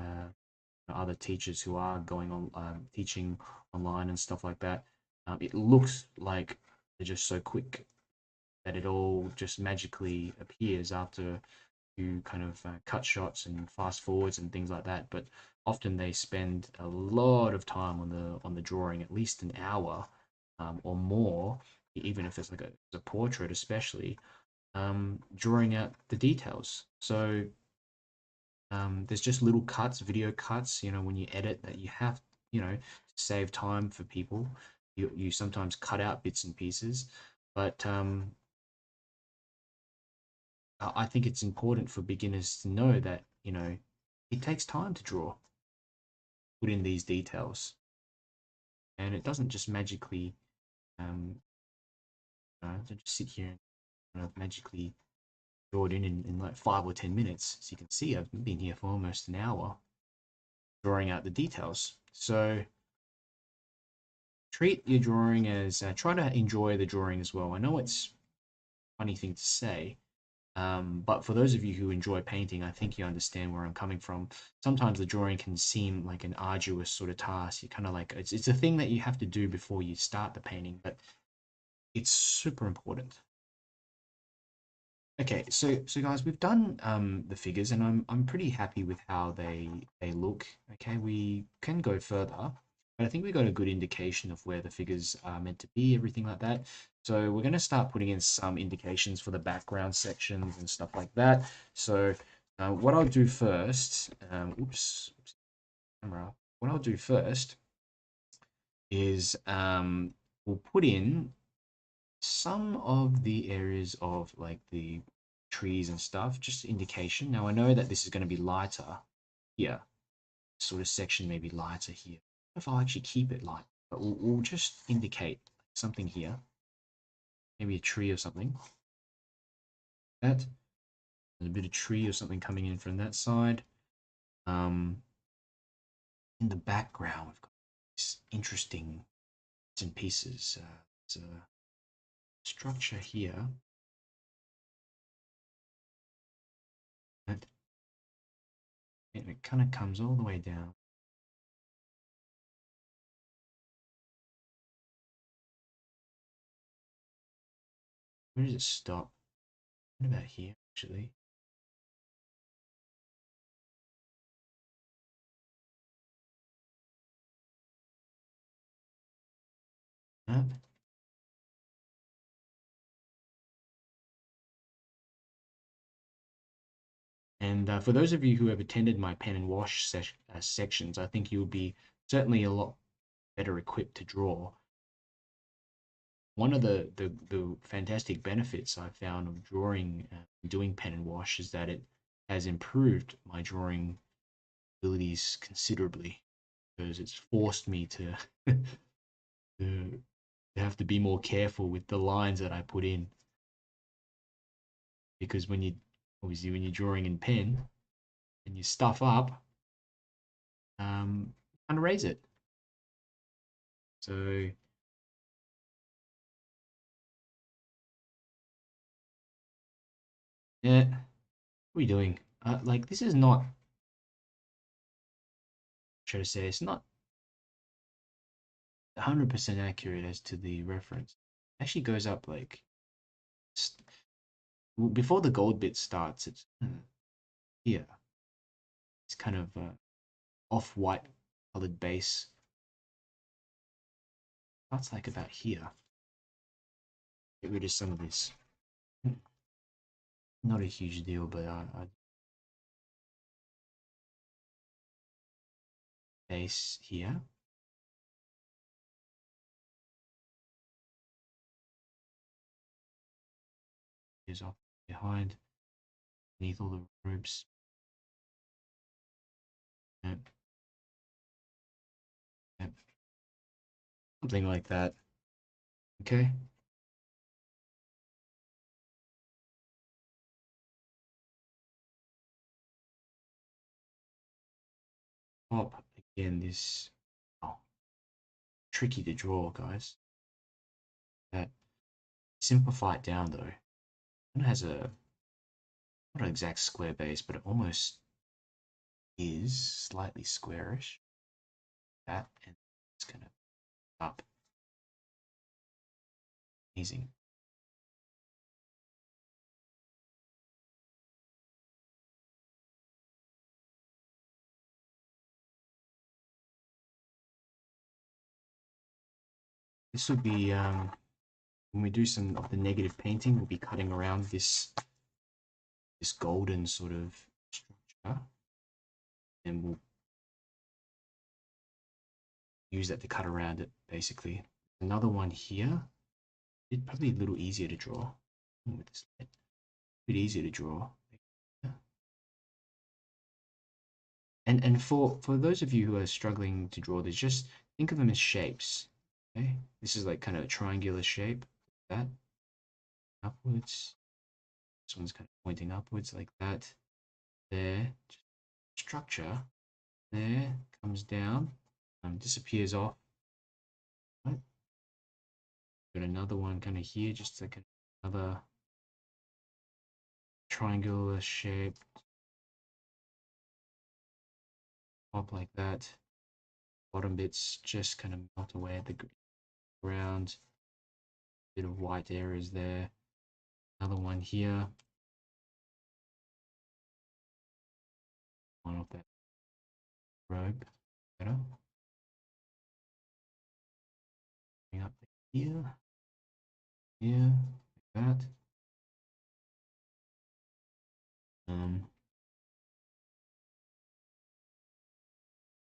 other teachers who are going on teaching online and stuff like that, it looks like they're just so quick that it all just magically appears after you kind of cut shots and fast forwards and things like that. But often they spend a lot of time on the drawing, at least an hour or more, even if it's like a portrait, especially drawing out the details. So There's just little cuts, video cuts, when you edit that you have, to save time for people. You sometimes cut out bits and pieces, but I think it's important for beginners to know that, it takes time to draw, put in these details, and it doesn't just magically, um, don't just sit here and magically draw it in like 5 or 10 minutes. As you can see, I've been here for almost an hour drawing out the details. So treat your drawing as, try to enjoy the drawing as well. I know it's a funny thing to say, but for those of you who enjoy painting, I think you understand where I'm coming from. Sometimes the drawing can seem like an arduous sort of task. You kind of like, it's a thing that you have to do before you start the painting, but it's super important. Okay, so guys, we've done the figures, and I'm pretty happy with how they look. Okay, we can go further, but I think we got a good indication of where the figures are meant to be, everything like that. So we're going to start putting in some indications for the background sections and stuff like that. So what I'll do first, oops, camera. What I'll do first is we'll put in some of the areas of like the trees and stuff, just indication. Now I know that this is going to be lighter here, sort of section maybe lighter here. If I'll actually keep it light, but we'll just indicate something here, maybe a tree or something. That there's a bit of tree or something coming in from that side. In the background, we've got this interesting bits and pieces. There's a structure here. And it kind of comes all the way down. Where does it stop? What about here, actually? That. And for those of you who have attended my pen and wash sections, I think you'll be certainly a lot better equipped to draw. One of the fantastic benefits I found of drawing, doing pen and wash, is that it has improved my drawing abilities considerably, because it's forced me to, to have to be more careful with the lines that I put in. Because obviously when you're drawing in pen and you stuff up, can't erase it. So yeah, what are we doing? Like this is not, try to say, it's not 100% accurate as to the reference. It actually goes up like before the gold bit starts. It's here. It's kind of off-white colored base. That's like about here. Get rid of some of this. Not a huge deal, but base here. Is off behind, beneath all the robes. Yep. Yep. Something like that. Okay. Top again. This, oh, tricky to draw, guys. That simplify it down though. It has a not an exact square base, but it almost is slightly squarish. That, and it's kind of up. Amazing. This would be when we do some of the negative painting, we'll be cutting around this golden sort of structure. and we'll use that to cut around it, basically. Another one here. It's probably a little easier to draw with this light. A bit easier to draw. And for those of you who are struggling to draw this, just think of them as shapes. Okay, this is like kind of a triangular shape. That upwards. This one's kind of pointing upwards like that. There, structure. There comes down, disappears off. Right. Got another one kind of here, just like another triangular shape. Pop like that. Bottom bits just kind of melt away at the ground. Bit of white areas there. Another one here. One of that robe. Better. Bring up here. Here. Like that.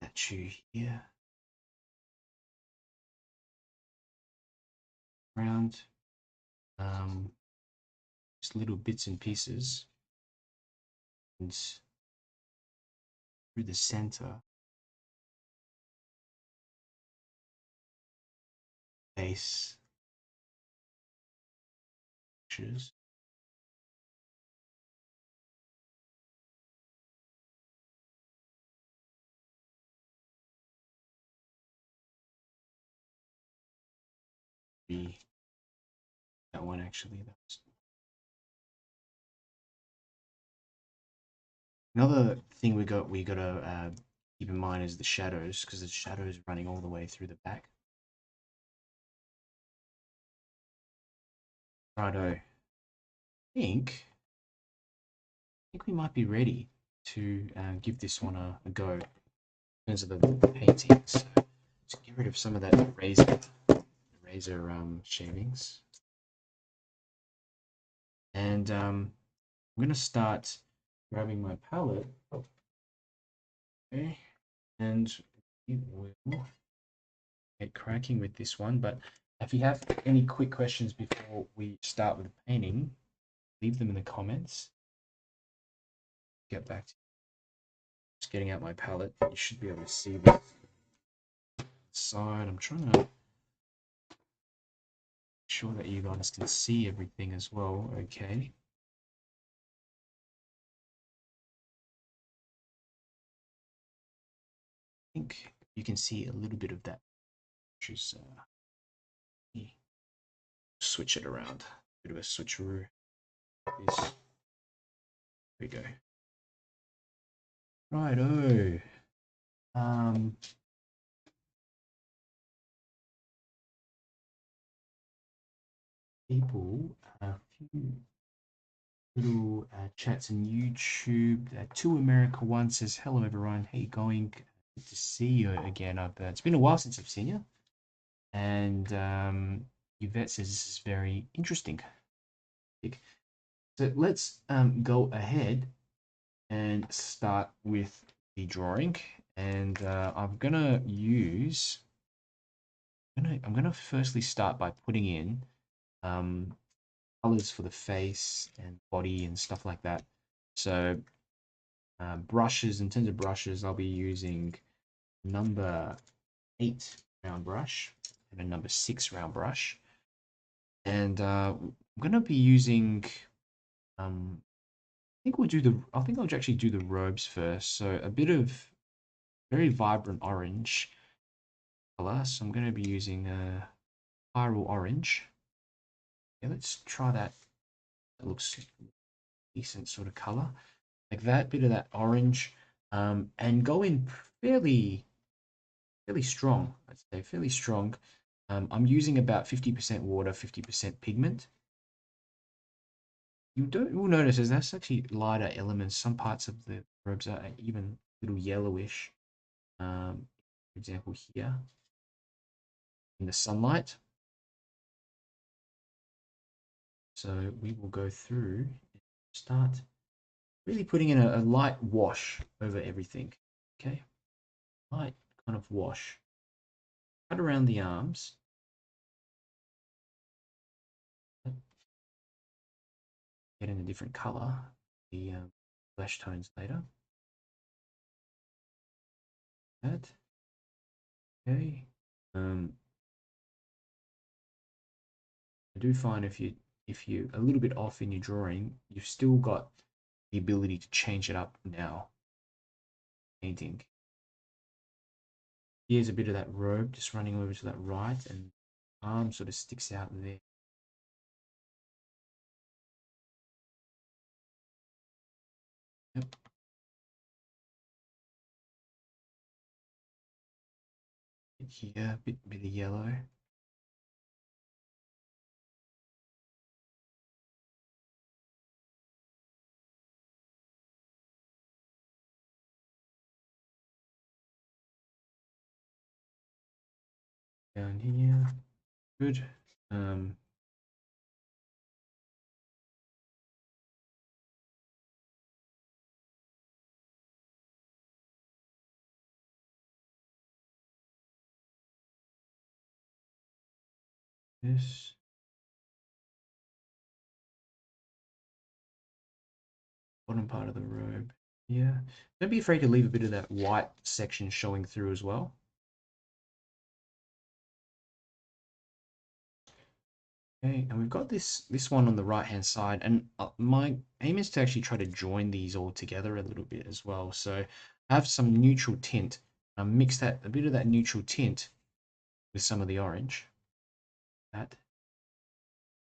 That shoe here. Around. Just little bits and pieces. And through the center. Base. Pictures. That one actually. Another thing we gotta keep in mind is the shadows, because the shadows running all the way through the back. Righto. I think we might be ready to give this one a go in terms of the painting. So let's get rid of some of that razor shavings, and I'm gonna start grabbing my palette. Okay, and we will get cracking with this one. But if you have any quick questions before we start with the painting, leave them in the comments. Get back to you. Just getting out my palette. You should be able to see this side. I'm trying to make sure that you guys can see everything as well. Okay. I think you can see a little bit of that, which is switch it around. Bit of a switcheroo. There we go. Righto. People, a few little chats on YouTube. To America One says, "Hello everyone, how you going? Good to see you again. It's been a while since I've seen you." And Yvette says this is very interesting. So let's go ahead and start with the drawing. And I'm gonna use. I'm gonna firstly start by putting in colors for the face and body and stuff like that. So brushes, in terms of brushes, I'll be using number 8 round brush and a number 6 round brush. And I'm gonna be using I think I'll actually do the robes first. So a bit of very vibrant orange color. So I'm gonna be using a spiral orange. Yeah, let's try that. That looks decent sort of color. Like that, bit of that orange. And go in fairly strong, I'd say, fairly strong. I'm using about 50% water, 50% pigment. You'll notice that's actually lighter elements. Some parts of the robes are even a little yellowish. For example, here in the sunlight. So we will go through and start really putting in a light wash over everything. Okay, light kind of wash. Cut around the arms. Get in a different color. The flesh tones later. That. Okay. I do find if you a little bit off in your drawing, you've still got the ability to change it up now. Painting. Here's a bit of that robe just running over to that right, and arm sort of sticks out there. Yep. Here, a bit of yellow. Down here. Good. This. Bottom part of the robe. Yeah. Don't be afraid to leave a bit of that white section showing through as well. Okay, and we've got this one on the right hand side, and my aim is to actually try to join these all together a little bit as well. So I have some neutral tint. I mix that a bit of that neutral tint with some of the orange. That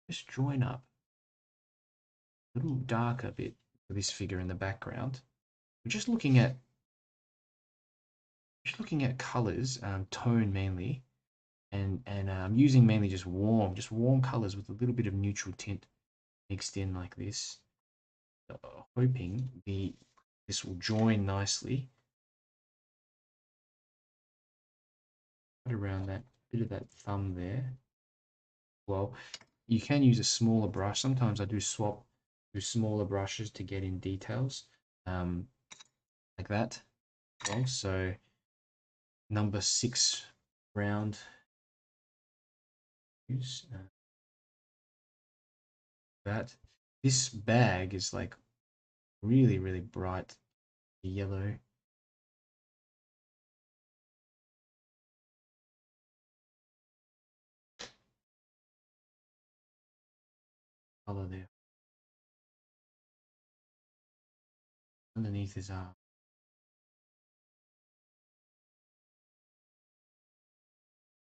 just join up a little darker bit for this figure in the background. We're just looking at colors, tone mainly, and using mainly just warm colors with a little bit of neutral tint mixed in like this, hoping this will join nicely. Put around that bit of that thumb there. Well, you can use a smaller brush. Sometimes I do swap to smaller brushes to get in details, like that. Well, so number 6 round. Use that. This bag is like really, really bright yellow. Color there. Underneath his arm.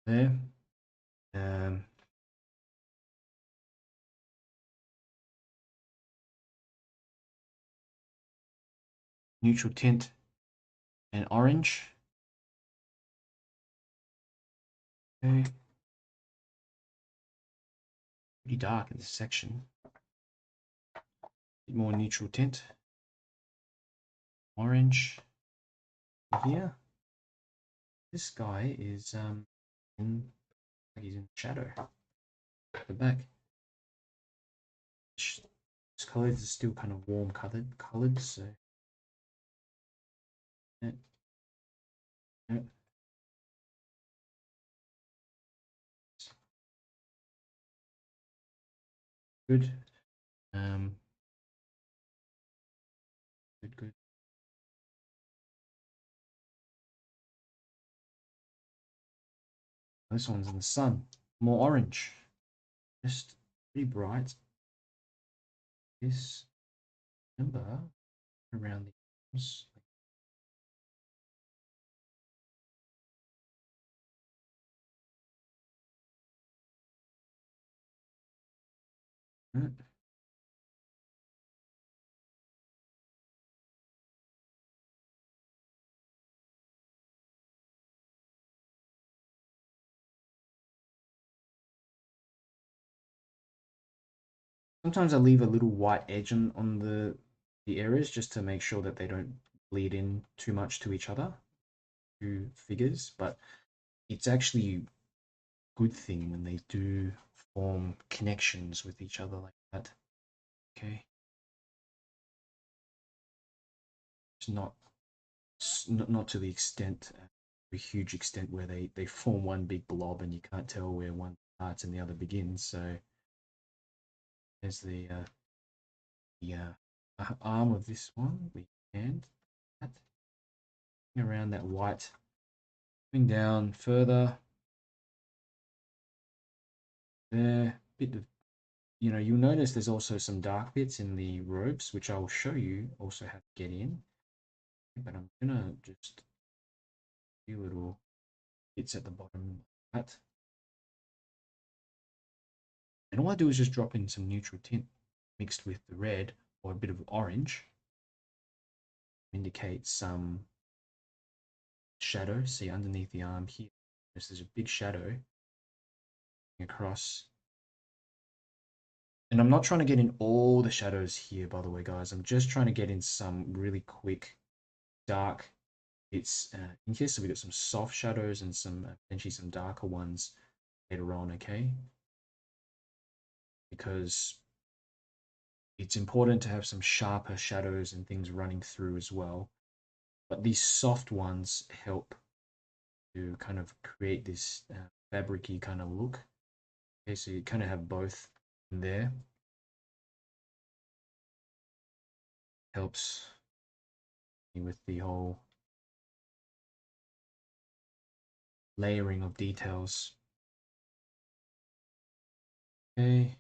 There. Neutral tint and orange. Okay. Pretty dark in this section. Bit more neutral tint. Orange here. This guy is he's in shadow. At the back. His clothes are still kind of warm colored, so yeah. Yeah. Good. Good. This one's in the sun. More orange. Just pretty bright. This number around the arms. Sometimes I leave a little white edge on the areas just to make sure that they don't bleed in too much to each other, two figures, but it's actually a good thing when they do form connections with each other like that. Okay. It's not not to the extent, a huge extent where they form one big blob and you can't tell where one starts and the other begins. So there's the arm of this one, the hand, that around that white, coming down further there, bit of, you'll notice there's also some dark bits in the ropes, which I will show you also how to get in. But I'm gonna just do little bits at the bottom like that. And all I do is just drop in some neutral tint mixed with the red or a bit of orange. Indicate some shadow. See underneath the arm here, there's a big shadow across. And I'm not trying to get in all the shadows here, by the way, guys. I'm just trying to get in some really quick, dark bits. In here, so we got some soft shadows and some potentially some darker ones later on, okay? Because it's important to have some sharper shadows and things running through as well. But these soft ones help to kind of create this fabric-y kind of look. Okay, so you kind of have both in there. Helps with the whole layering of details. Okay.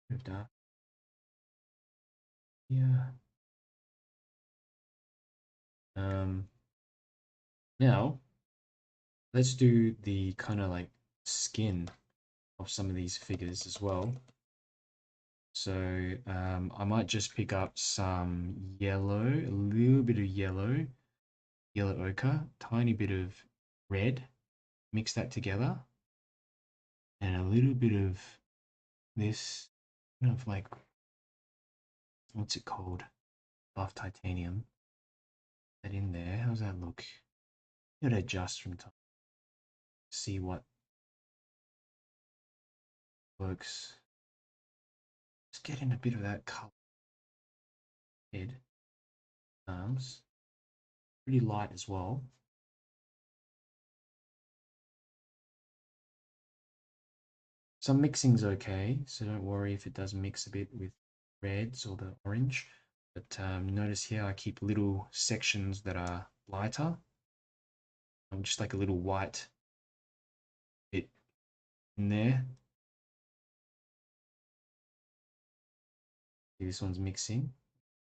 Move that. Yeah. Now let's do the kind of like skin of some of these figures as well. So I might just pick up some yellow, a little bit of yellow ochre, tiny bit of red, mix that together, and a little bit of this kind of like, what's it called? Buff titanium. That in there. How's that look? You gotta adjust from time. See what works. Just get in a bit of that color. Head, arms, pretty light as well. Some mixing's okay, so don't worry if it does mix a bit with reds or the orange. But notice here I keep little sections that are lighter. Just like a little white bit in there. See, this one's mixing.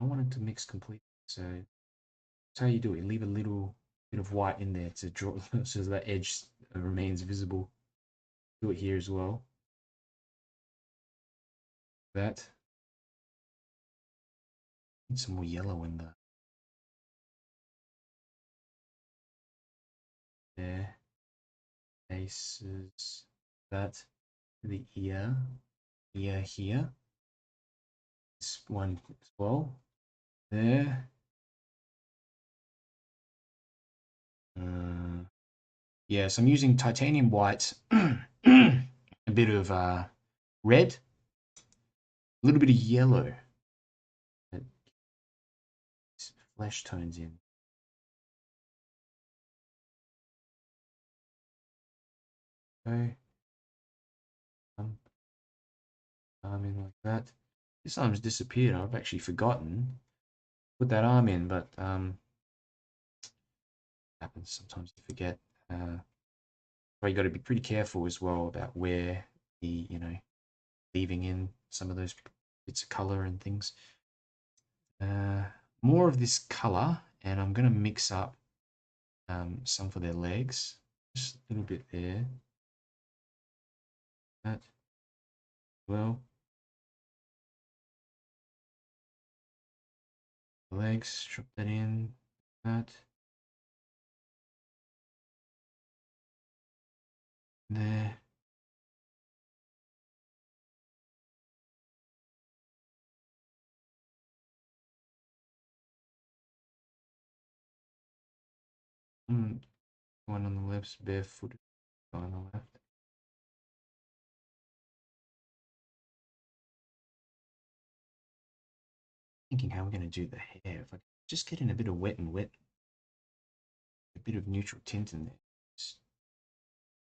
I want it to mix completely, so that's how you do it. Leave a little bit of white in there to draw so that edge remains visible. Do it here as well. That. Need some more yellow in there. Faces. That. The ear here. This one as well. There. Yeah, so I'm using titanium white, a bit of red, a little bit of yellow. Flesh tones in. Okay. Arm in like that. This arm's disappeared. I've actually forgotten. Put that arm in, but happens sometimes you forget. But you got to be pretty careful as well about where the leaving in some of those bits of color and things. More of this color, and I'm gonna mix up some for their legs. Just a little bit there. That well. Legs, drop that in. That. There. One on the left, barefoot on the left. Thinking how we're going to do the hair. If I just get in a bit of wet and wet a bit of neutral tint in there.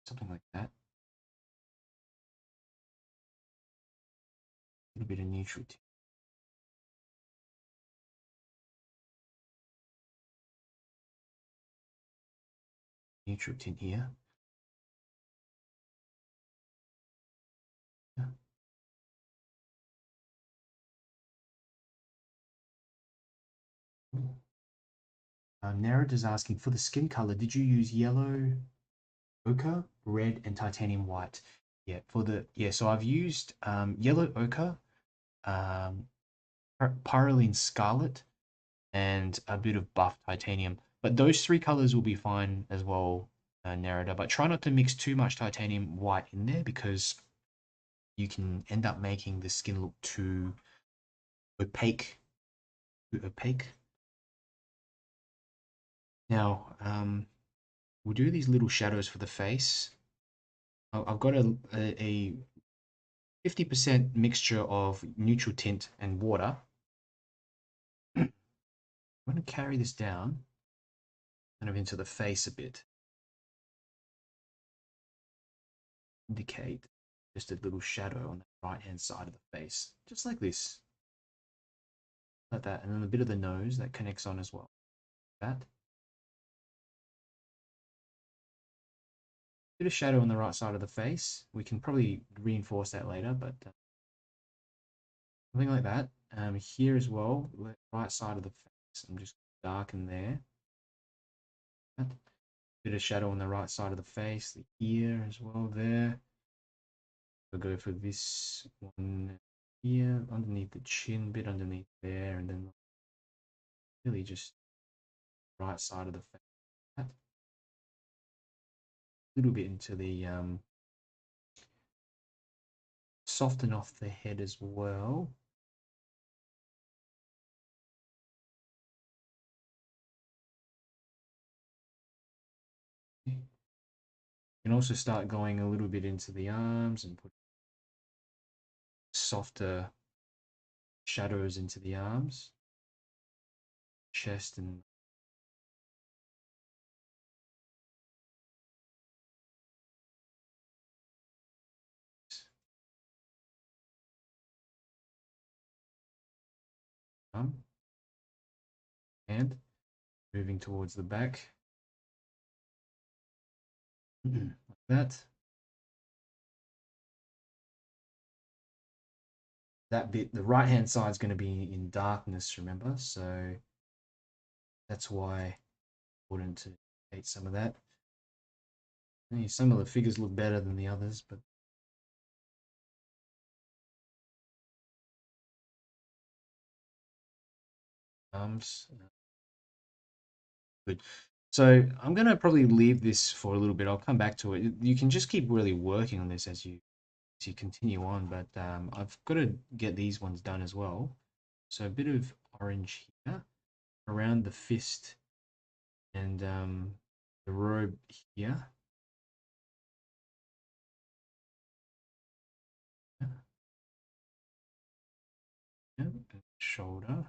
Something like that. A little bit of neutral tint. Neutral tint here. Yeah. Narad is asking, for the skin color, did you use yellow, ochre, red, and titanium white? Yeah, so I've used yellow ochre, um, pyrroline scarlet, and a bit of buff titanium. But those three colors will be fine as well, Narada. But try not to mix too much titanium white in there because you can end up making the skin look too opaque. Now, we'll do these little shadows for the face. I've got a 50% mixture of neutral tint and water. I'm going to carry this down kind of into the face a bit. Indicate just a little shadow on the right hand side of the face, just like this. Like that, and then a bit of the nose that connects on as well. That. Bit of shadow on the right side of the face. We can probably reinforce that later, but something like that. Here as well, right side of the face. I'm just darken there. That. Bit of shadow on the right side of the face, the ear as well there. I'll go for this one here, underneath the chin, bit underneath there, and then really just right side of the face. That. A little bit into the soften off the head as well. You can also start going a little bit into the arms and put softer shadows into the arms, chest, and arm, and moving towards the back. Like that. That bit, the right hand side is going to be in darkness, remember? So that's why important to create some of that. Some of the figures look better than the others, but arms. Good. So I'm going to probably leave this for a little bit. I'll come back to it. You can just keep really working on this as you continue on, but I've got to get these ones done as well. So a bit of orange here around the fist and the robe here. Yeah, shoulder.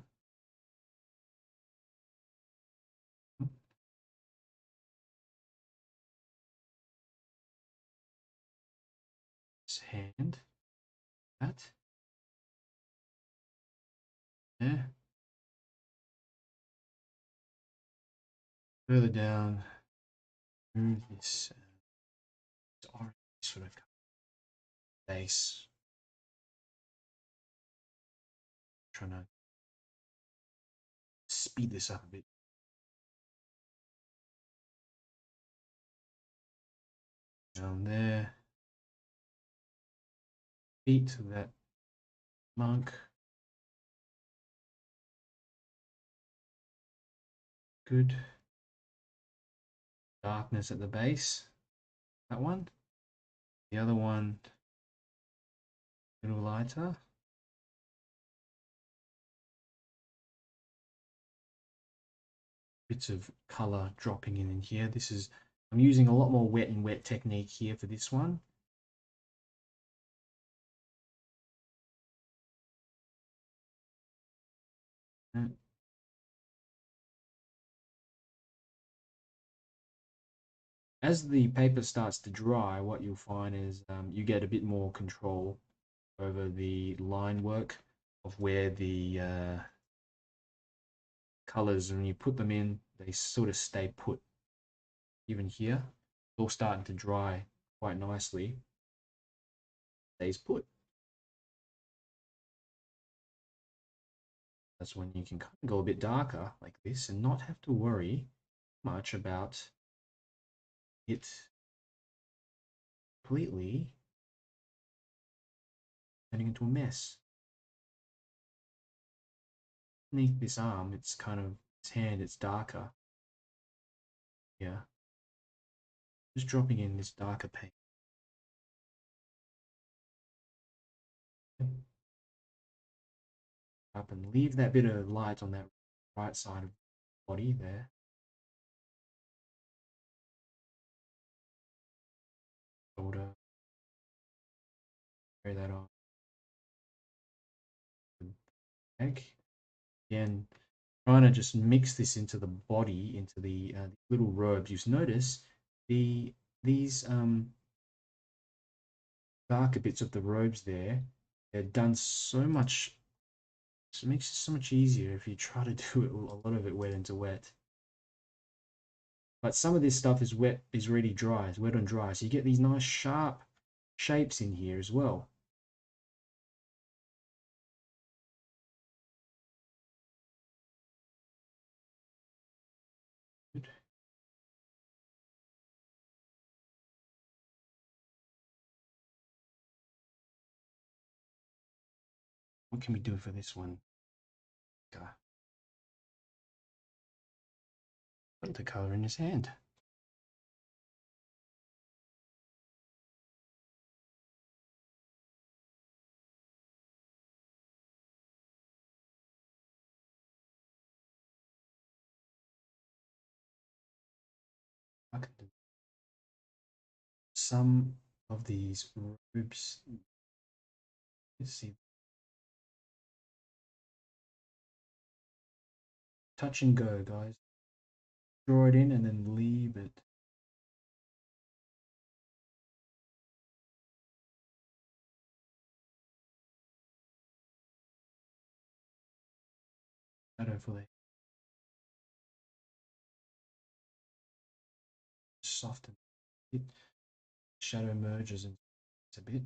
His hand. That. Yeah. Further down. Move this orange sort of base. Trying to speed this up a bit. Down there. Feet of that monk. Good. Darkness at the base. That one. The other one, a little lighter. Bits of color dropping in here. This is, I'm using a lot more wet and wet technique here for this one. As the paper starts to dry, what you'll find is you get a bit more control over the line work of where the colors, and when you put them in, they sort of stay put. Even here, it's all starting to dry quite nicely. Stays put. That's when you can kind of go a bit darker like this and not have to worry much about it completely turning into a mess. Beneath this arm, it's kind of, its hand, it's darker. Yeah. Just dropping in this darker paint. Up and leave that bit of light on that right side of the body there. Shoulder. Carry that on. Neck. Again, trying to just mix this into the body, into the little robes. You notice these darker bits of the robes there, they're done so much. It makes it so much easier if you try to do it, a lot of it wet into wet. But some of this stuff is wet, is already dry, it's wet and dry. So you get these nice sharp shapes in here as well. Good. What can we do for this one? Put the color in his hand. I can do some of these robes. Let's see. Touch and go, guys. Draw it in and then leave it. Shadow for the soften it. Shadow merges and it's a bit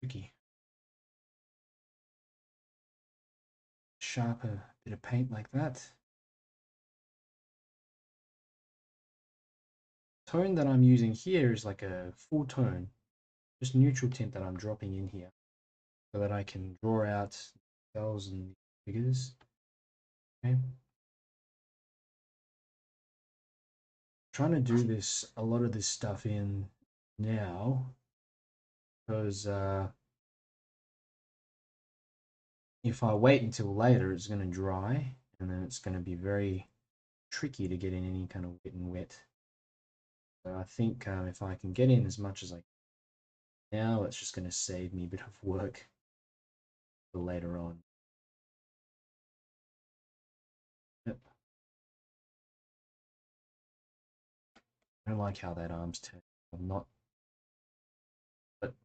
tricky. Sharper bit of paint like that. Tone that I'm using here is like a full tone, just neutral tint that I'm dropping in here so that I can draw out details and figures. Okay. Trying to do this, a lot of this stuff in now because if I wait until later, it's going to dry and then it's going to be very tricky to get in any kind of wet and wet. So I think if I can get in as much as I can now, it's just going to save me a bit of work for later on. Yep. I don't like how that arm's turned. I'm not, but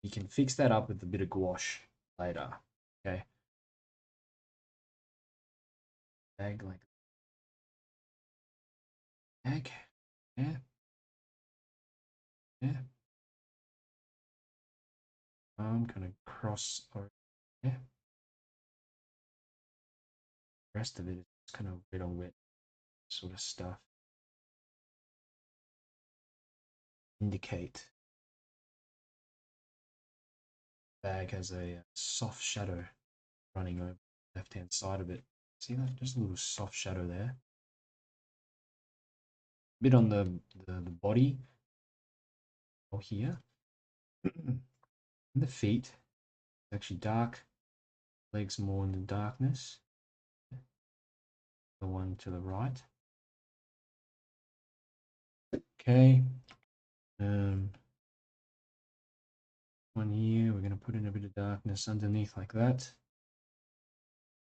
you can fix that up with a bit of gouache later. Okay. Bag like bag. Yeah. Yeah. I'm gonna cross over. Yeah. The rest of it is kind of wet on wet sort of stuff. Indicate bag has a soft shadow running over the left hand side of it. See that? Just a little soft shadow there. A bit on the body or here. And the feet. Actually dark. Legs more in the darkness. The one to the right. Okay. One here, we're going to put in a bit of darkness underneath like that.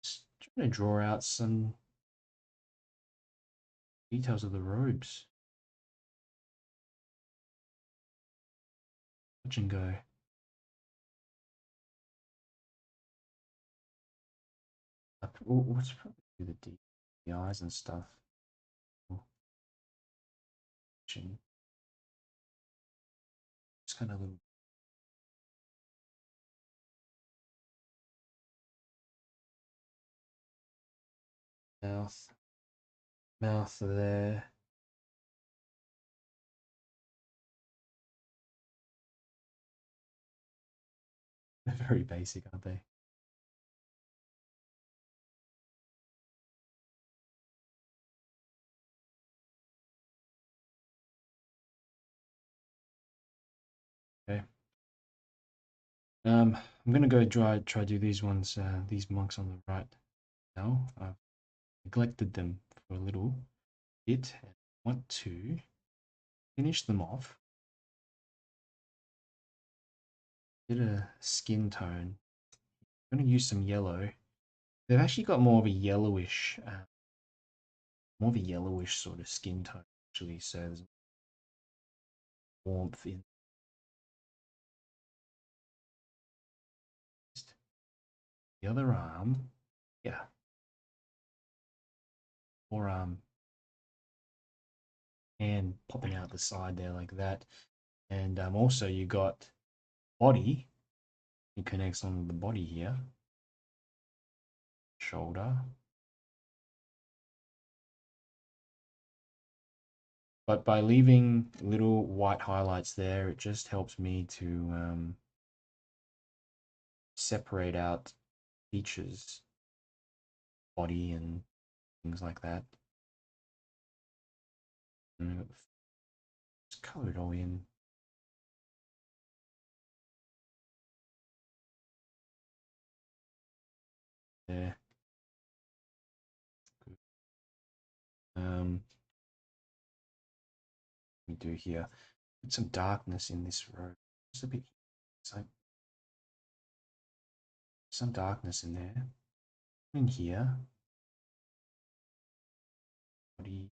Just trying to draw out some Details of the robes. Touch and go. What's probably the eyes and stuff. Just kind of little mouth there. They're very basic, aren't they? Okay. I'm gonna go try do these ones, these monks on the right now. I've neglected them for a little bit. I want to finish them off. Bit of skin tone. I'm gonna use some yellow. They've actually got more of a yellowish, sort of skin tone actually. So there's warmth in the other arm. Yeah, forearm and popping out the side there like that. And also you got body. It connects on the body here. Shoulder. But by leaving little white highlights there, it just helps me to separate out features, body and things like that. And just color it all in. There. Let me do here. Put some darkness in this row. Just a bit. So some darkness in there. In here. Body.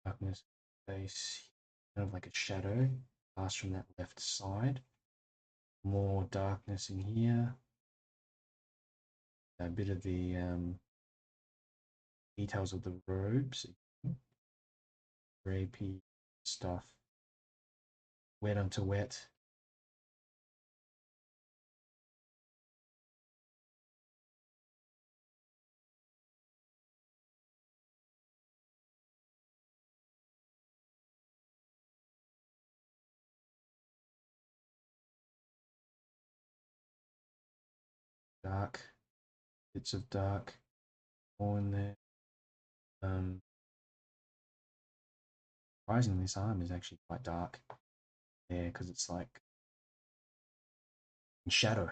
Darkness. Face. Kind of like a shadow. Pass from that left side. More darkness in here. A bit of the details of the robes, drapey stuff, wet onto wet. Dark, bits of dark, all in there. Surprisingly, this arm is actually quite dark there because it's like in shadow.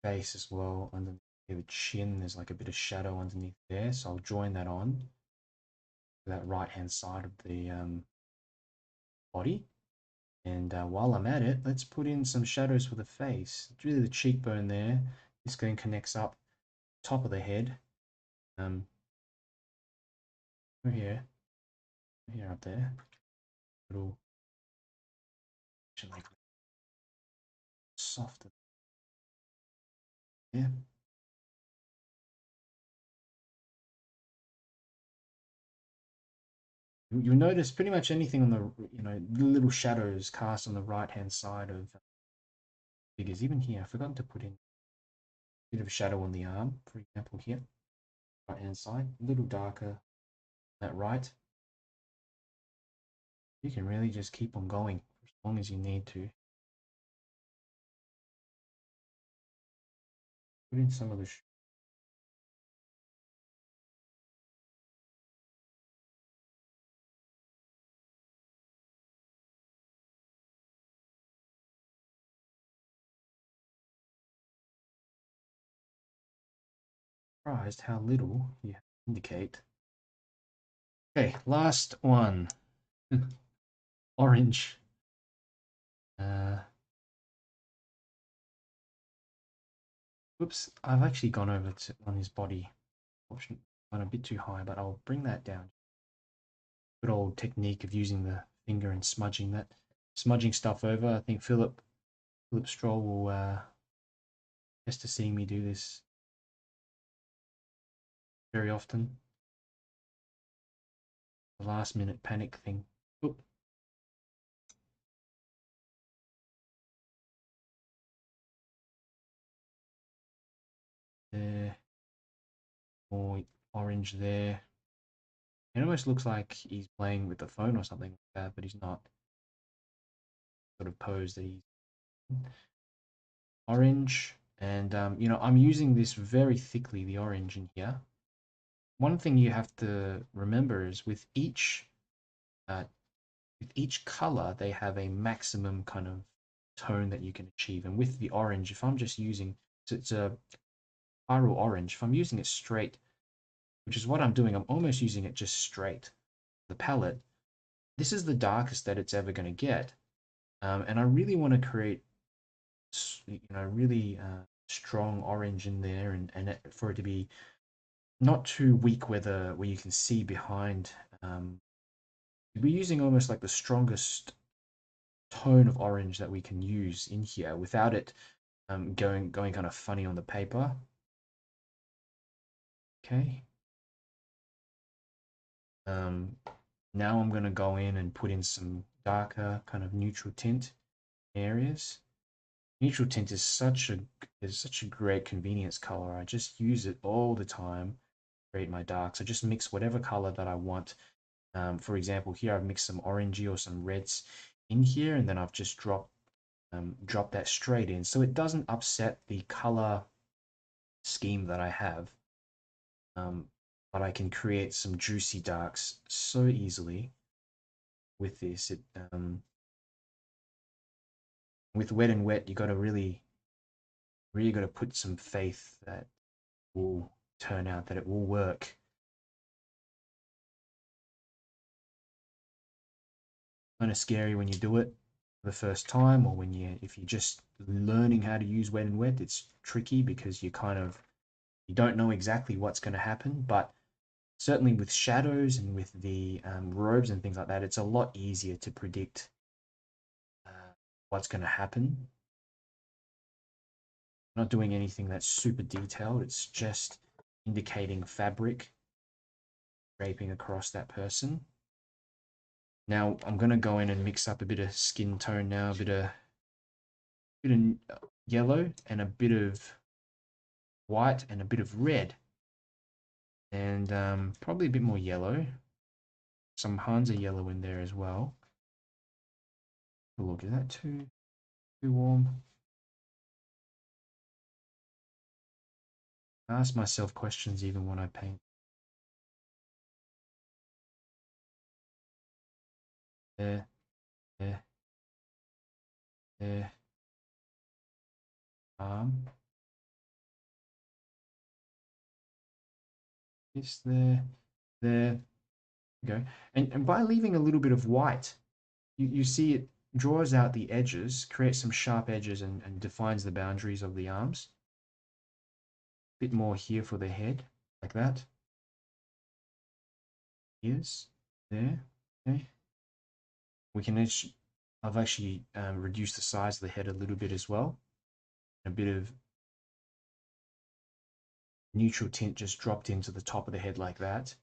Face as well, underneath the chin, there's like a bit of shadow underneath there, so I'll join that on to that right hand side of the body. And while I'm at it, let's put in some shadows for the face. It's really the cheekbone there. This going connects up top of the head. Over here, up there, little like softer. Yeah. You'll notice pretty much anything on the little shadows cast on the right hand side of figures. Even here, I've forgotten to put in a bit of shadow on the arm, for example, here, right hand side, a little darker that right. You can really just keep on going as long as you need to. Put in some of the surprised how little you indicate. Okay, last one. Orange. Oops, I've actually gone over to on his body option, gone a bit too high, but I'll bring that down. Good old technique of using the finger and smudging stuff over. I think Philip Stroll will just to see me do this very often. The last minute panic thing. Oop. There, more orange there. It almost looks like he's playing with the phone or something like that, but he's not. Sort of pose that he's orange, and you know, I'm using this very thickly, the orange in here. One thing you have to remember is uh, with each color, they have a maximum kind of tone that you can achieve. And with the orange, if I'm just using, so it's a spiral orange, if I'm using it straight, which is what I'm doing, I'm almost using it just straight, the palette, this is the darkest that it's ever going to get. And I really want to create, you know, really strong orange in there, and for it to be not too weak where you can see behind. We're using almost like the strongest tone of orange that we can use in here without it going kind of funny on the paper. Okay. Now I'm going to go in and put in some darker kind of neutral tint areas. Neutral tint is such a great convenience color. I just use it all the time to create my darks. I just mix whatever color that I want. For example, here I've mixed some orangey or some reds in here, and then I've just dropped that straight in, so it doesn't upset the color scheme that I have. But I can create some juicy darks so easily with this. With wet and wet, you got to really got to put some faith that will turn out, that it will work. Kind of scary when you do it for the first time, or if you're just learning how to use wet and wet, it's tricky because you don't know exactly what's going to happen. But certainly with shadows and with the robes and things like that, it's a lot easier to predict what's going to happen. Not doing anything that's super detailed. It's just indicating fabric draping across that person. Now I'm going to go in and mix up a bit of skin tone now, a bit of yellow and a bit of white and a bit of red, and probably a bit more yellow. Some 𝗲𝗄𝗧𝗥𝗘𝗦𝗧𝗔 yellow in there as well. Look, is that too warm? I ask myself questions even when I paint. There, there, there. Arm. This there, there. Go. And by leaving a little bit of white, you see it draws out the edges, creates some sharp edges, and defines the boundaries of the arms. A bit more here for the head, like that. Ears, there, okay. We can actually, I've actually reduced the size of the head a little bit as well. A bit of neutral tint just dropped into the top of the head like that.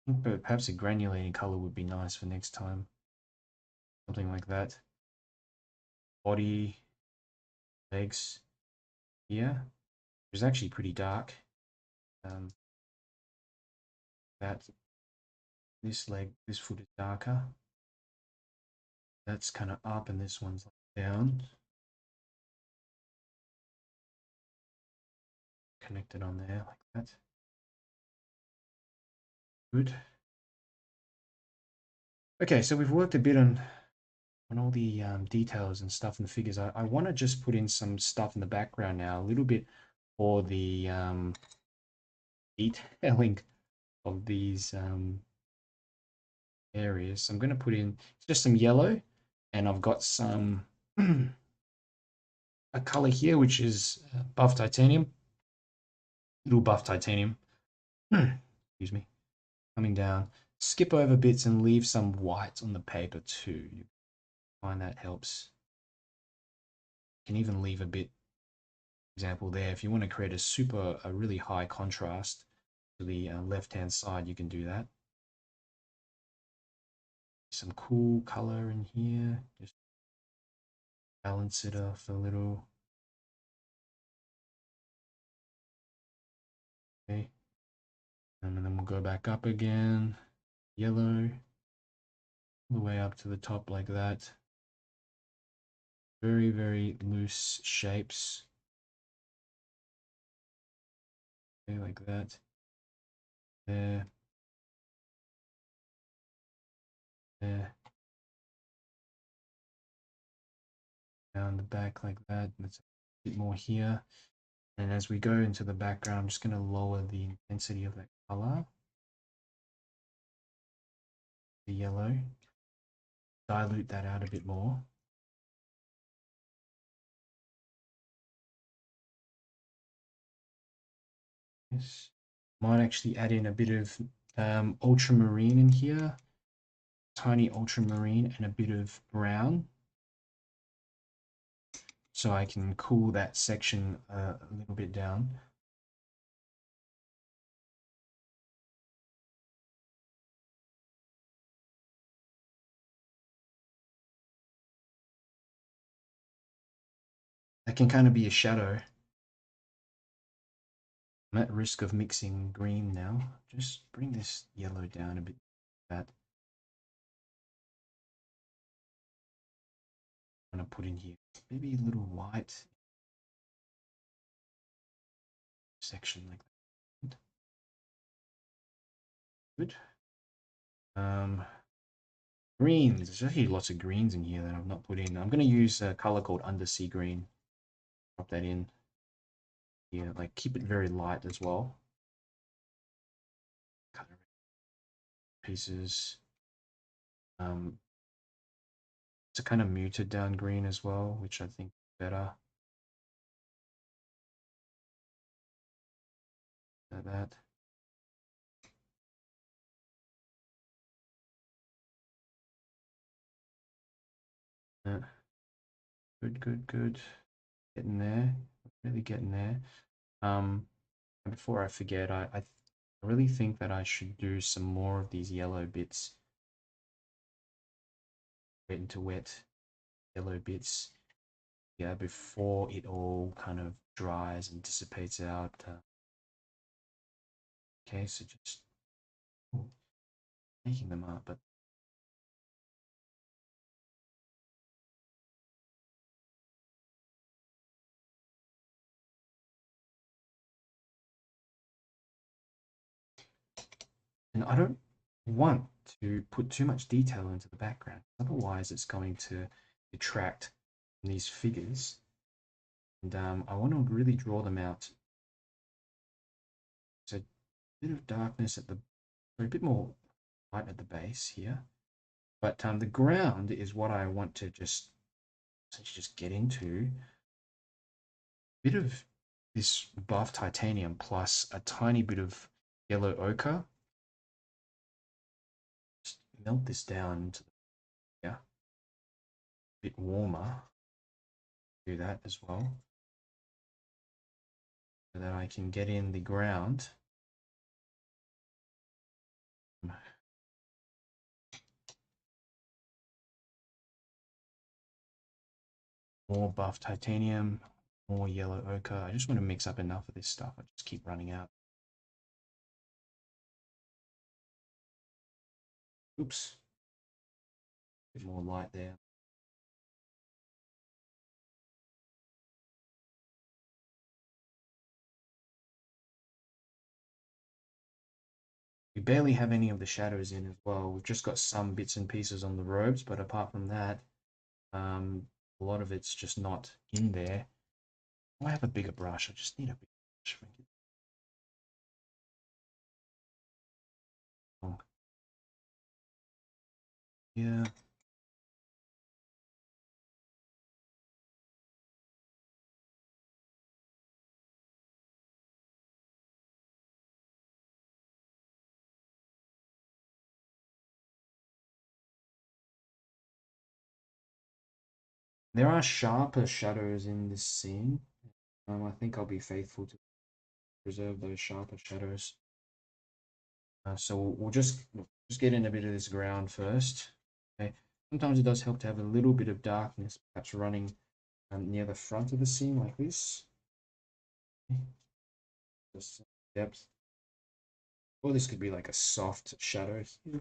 But perhaps a granulating color would be nice for next time. Something like that. Body, legs here is actually pretty dark. This foot is darker. That's kind of up, and this one's down. Connected on there like that. Good. Okay, so we've worked a bit on all the details and stuff and the figures. I want to just put in some stuff in the background now, a little bit for the detailing of these areas. So I'm going to put in just some yellow, and I've got some a color here, which is buff titanium, little buff titanium. Excuse me. Coming down. Skip over bits and leave some white on the paper too. You find that helps. You can even leave a bit, example there. If you want to create a really high contrast to the left-hand side, you can do that. Some cool color in here. Just balance it off a little. Okay. And then we'll go back up again. Yellow. All the way up to the top like that. Very, very loose shapes. Okay, like that. There. There. Down the back like that. Let's a bit more here. And as we go into the background, I'm just going to lower the intensity of that color. The yellow. Dilute that out a bit more. Yes. Might actually add in a bit of ultramarine in here. Tiny ultramarine and a bit of brown. So I can cool that section a little bit down. That can kind of be a shadow. I'm at risk of mixing green now. Just bring this yellow down a bit. That I'm going to put in here. Maybe a little white section like that. Good. Greens. There's actually lots of greens in here that I've not put in. I'm going to use a color called undersea green. Drop that in here. Like keep it very light as well. Color pieces. It's a kind of muted down green as well, which I think is better. Like that. Good, good, good. Getting there. Really getting there. Before I forget, I really think that I should do some more of these yellow bits. Wet into wet yellow bits. Yeah, before it all kind of dries and dissipates out. Okay, so just making them up, but and I don't want to put too much detail into the background. Otherwise, it's going to detract from these figures. And I want to really draw them out. So a bit of darkness at the, or a bit more light at the base here. But the ground is what I want to just get into. A bit of this buff titanium plus a tiny bit of yellow ochre. Just melt this down into the, yeah, a bit warmer. Do that as well. So that I can get in the ground. More buff titanium, more yellow ochre. I just want to mix up enough of this stuff. I just keep running out. Oops. A bit more light there. We barely have any of the shadows in as well. We've just got some bits and pieces on the robes, but apart from that, a lot of it's just not in there. I have a bigger brush. I just need a bigger brush. Yeah. There are sharper shadows in this scene. I think I'll be faithful to preserve those sharper shadows. So we'll just get in a bit of this ground first. Okay. Sometimes it does help to have a little bit of darkness, perhaps running near the front of the scene like this. Okay. Just depth. Or this could be like a soft shadow here,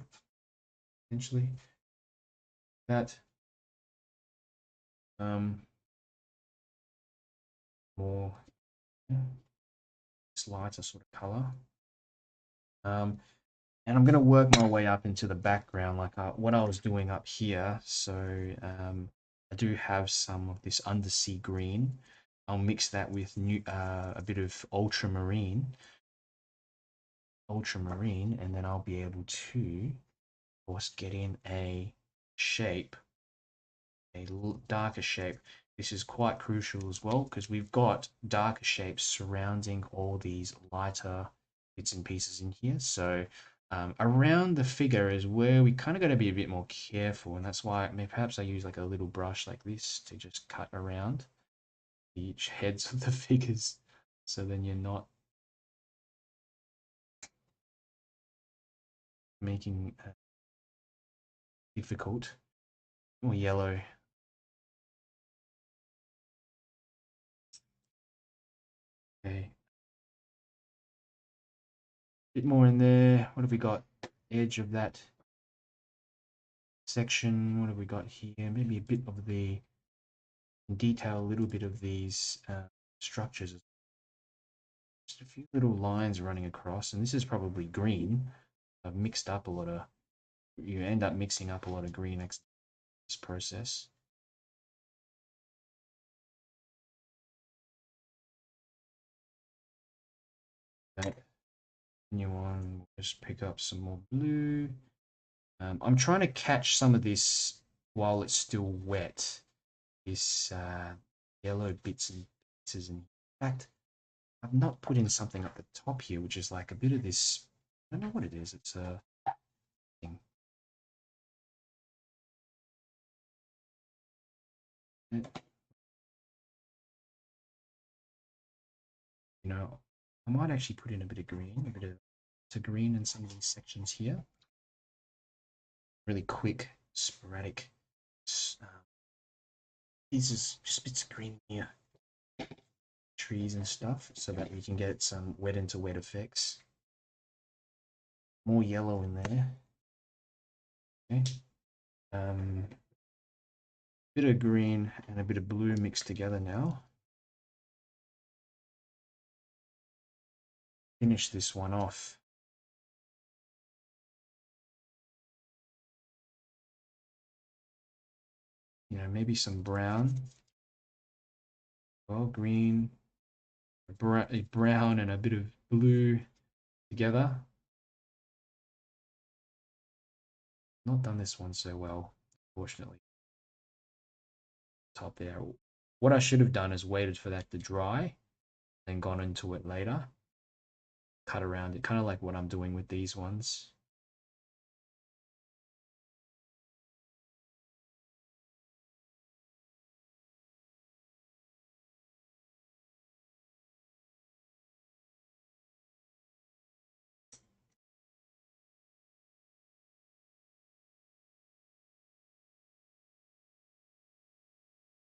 potentially. That more this lighter sort of color. And I'm going to work my way up into the background like what I was doing up here. So I do have some of this undersea green. I'll mix that with a bit of ultramarine, and then I'll be able to, of course, get in a shape, a darker shape. This is quite crucial as well because we've got darker shapes surrounding all these lighter bits and pieces in here. So around the figure is where we kind of got to be a bit more careful, and that's why perhaps I use like a little brush like this to just cut around each heads of the figures, so then you're not making it difficult. More yellow. Okay, bit more in there. What have we got? Edge of that section. What have we got here? Maybe a bit of the detail, a little bit of these structures. Just a few little lines running across, and this is probably green. I've mixed up a lot of. You end up mixing up a lot of green next to this process. That new one. Just pick up some more blue. I'm trying to catch some of this while it's still wet. This yellow bits and pieces. In fact, I've not put in something at the top here, which is like a bit of this. I don't know what it is. It's a thing. You know, I might actually put in a bit of green, a bit of to green in some of these sections here. Really quick, sporadic pieces, just bits of green here, trees and stuff, so that we can get some wet into wet effects. More yellow in there. Okay. Bit of green and a bit of blue mixed together now. Finish this one off. You know, maybe some brown. Well, green, a brown and a bit of blue together. Not done this one so well, fortunately. Top there. What I should have done is waited for that to dry, then gone into it later. Cut around it, kind of like what I'm doing with these ones.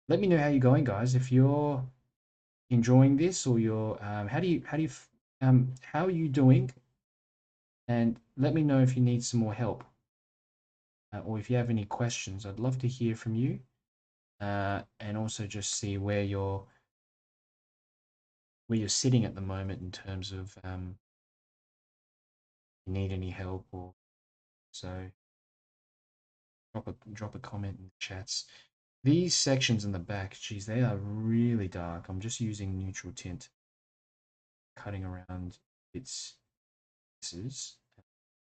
Let me know how you're going, guys. If you're enjoying this, or you're how are you doing? And let me know if you need some more help, or if you have any questions. I'd love to hear from you, and also just see where you're sitting at the moment in terms of you need any help, or so drop a comment in the chats. These sections in the back, geez, they are really dark. I'm just using neutral tint, cutting around its pieces.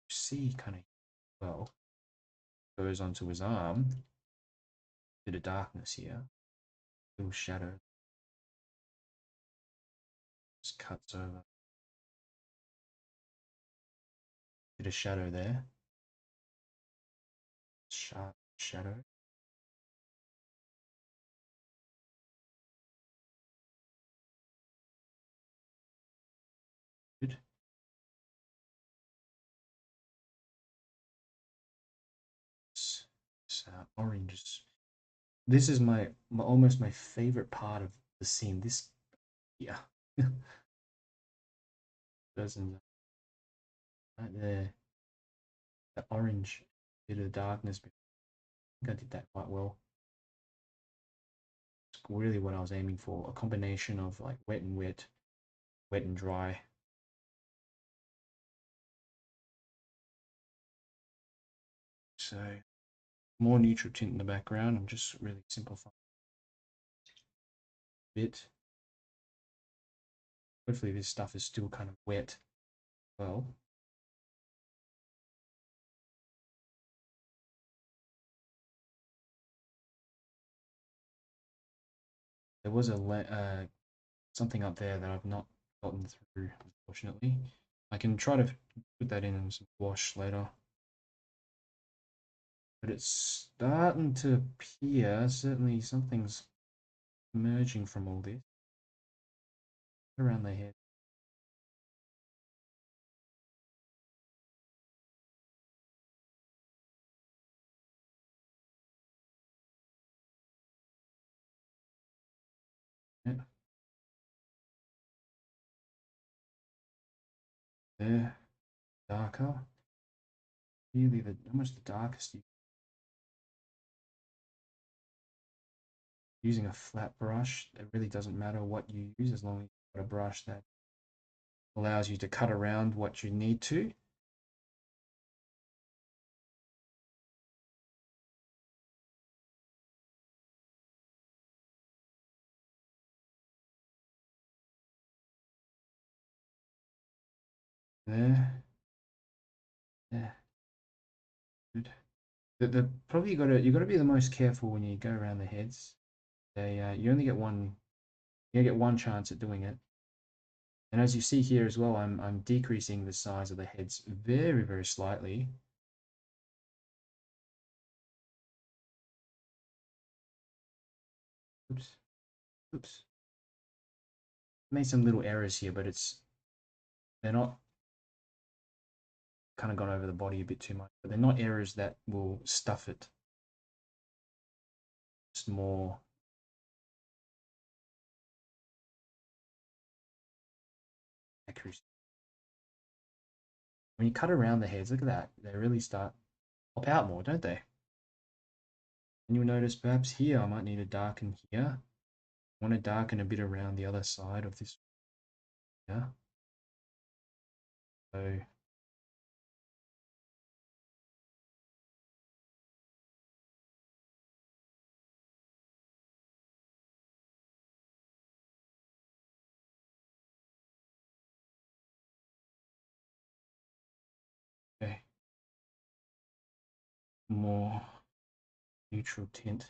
See kind of well goes onto his arm. Bit of darkness here, little shadow. Just cuts over. Bit of shadow there. Sharp shadow. this orange. This is my almost my favorite part of the scene. This, yeah, doesn't right there, the orange bit of darkness. I think I did that quite well. It's really what I was aiming for, a combination of like wet and wet, wet and dry. So more neutral tint in the background. I'm just really simplifying a bit. Hopefully this stuff is still kind of wet. Well, there was a something up there that I've not gotten through, unfortunately. I can try to put that in some wash later. But it's starting to appear, certainly something's emerging from all this. Around the head. Yeah. There, darker. Really, almost the darkest. Using a flat brush, it really doesn't matter what you use as long as you've got a brush that allows you to cut around what you need to. There, yeah, good. Probably you got to be the most careful when you go around the heads. You only get one. You get one chance at doing it. And as you see here as well, I'm decreasing the size of the heads very, very slightly. Oops, oops. Made some little errors here, but they're not kind of gone over the body a bit too much, but they're not errors that will stuff it. Just more accuracy. When you cut around the heads, look at that. They really start pop out more, don't they? And you'll notice perhaps here I might need to darken here. I want to darken a bit around the other side of this. Yeah. So okay. More neutral tint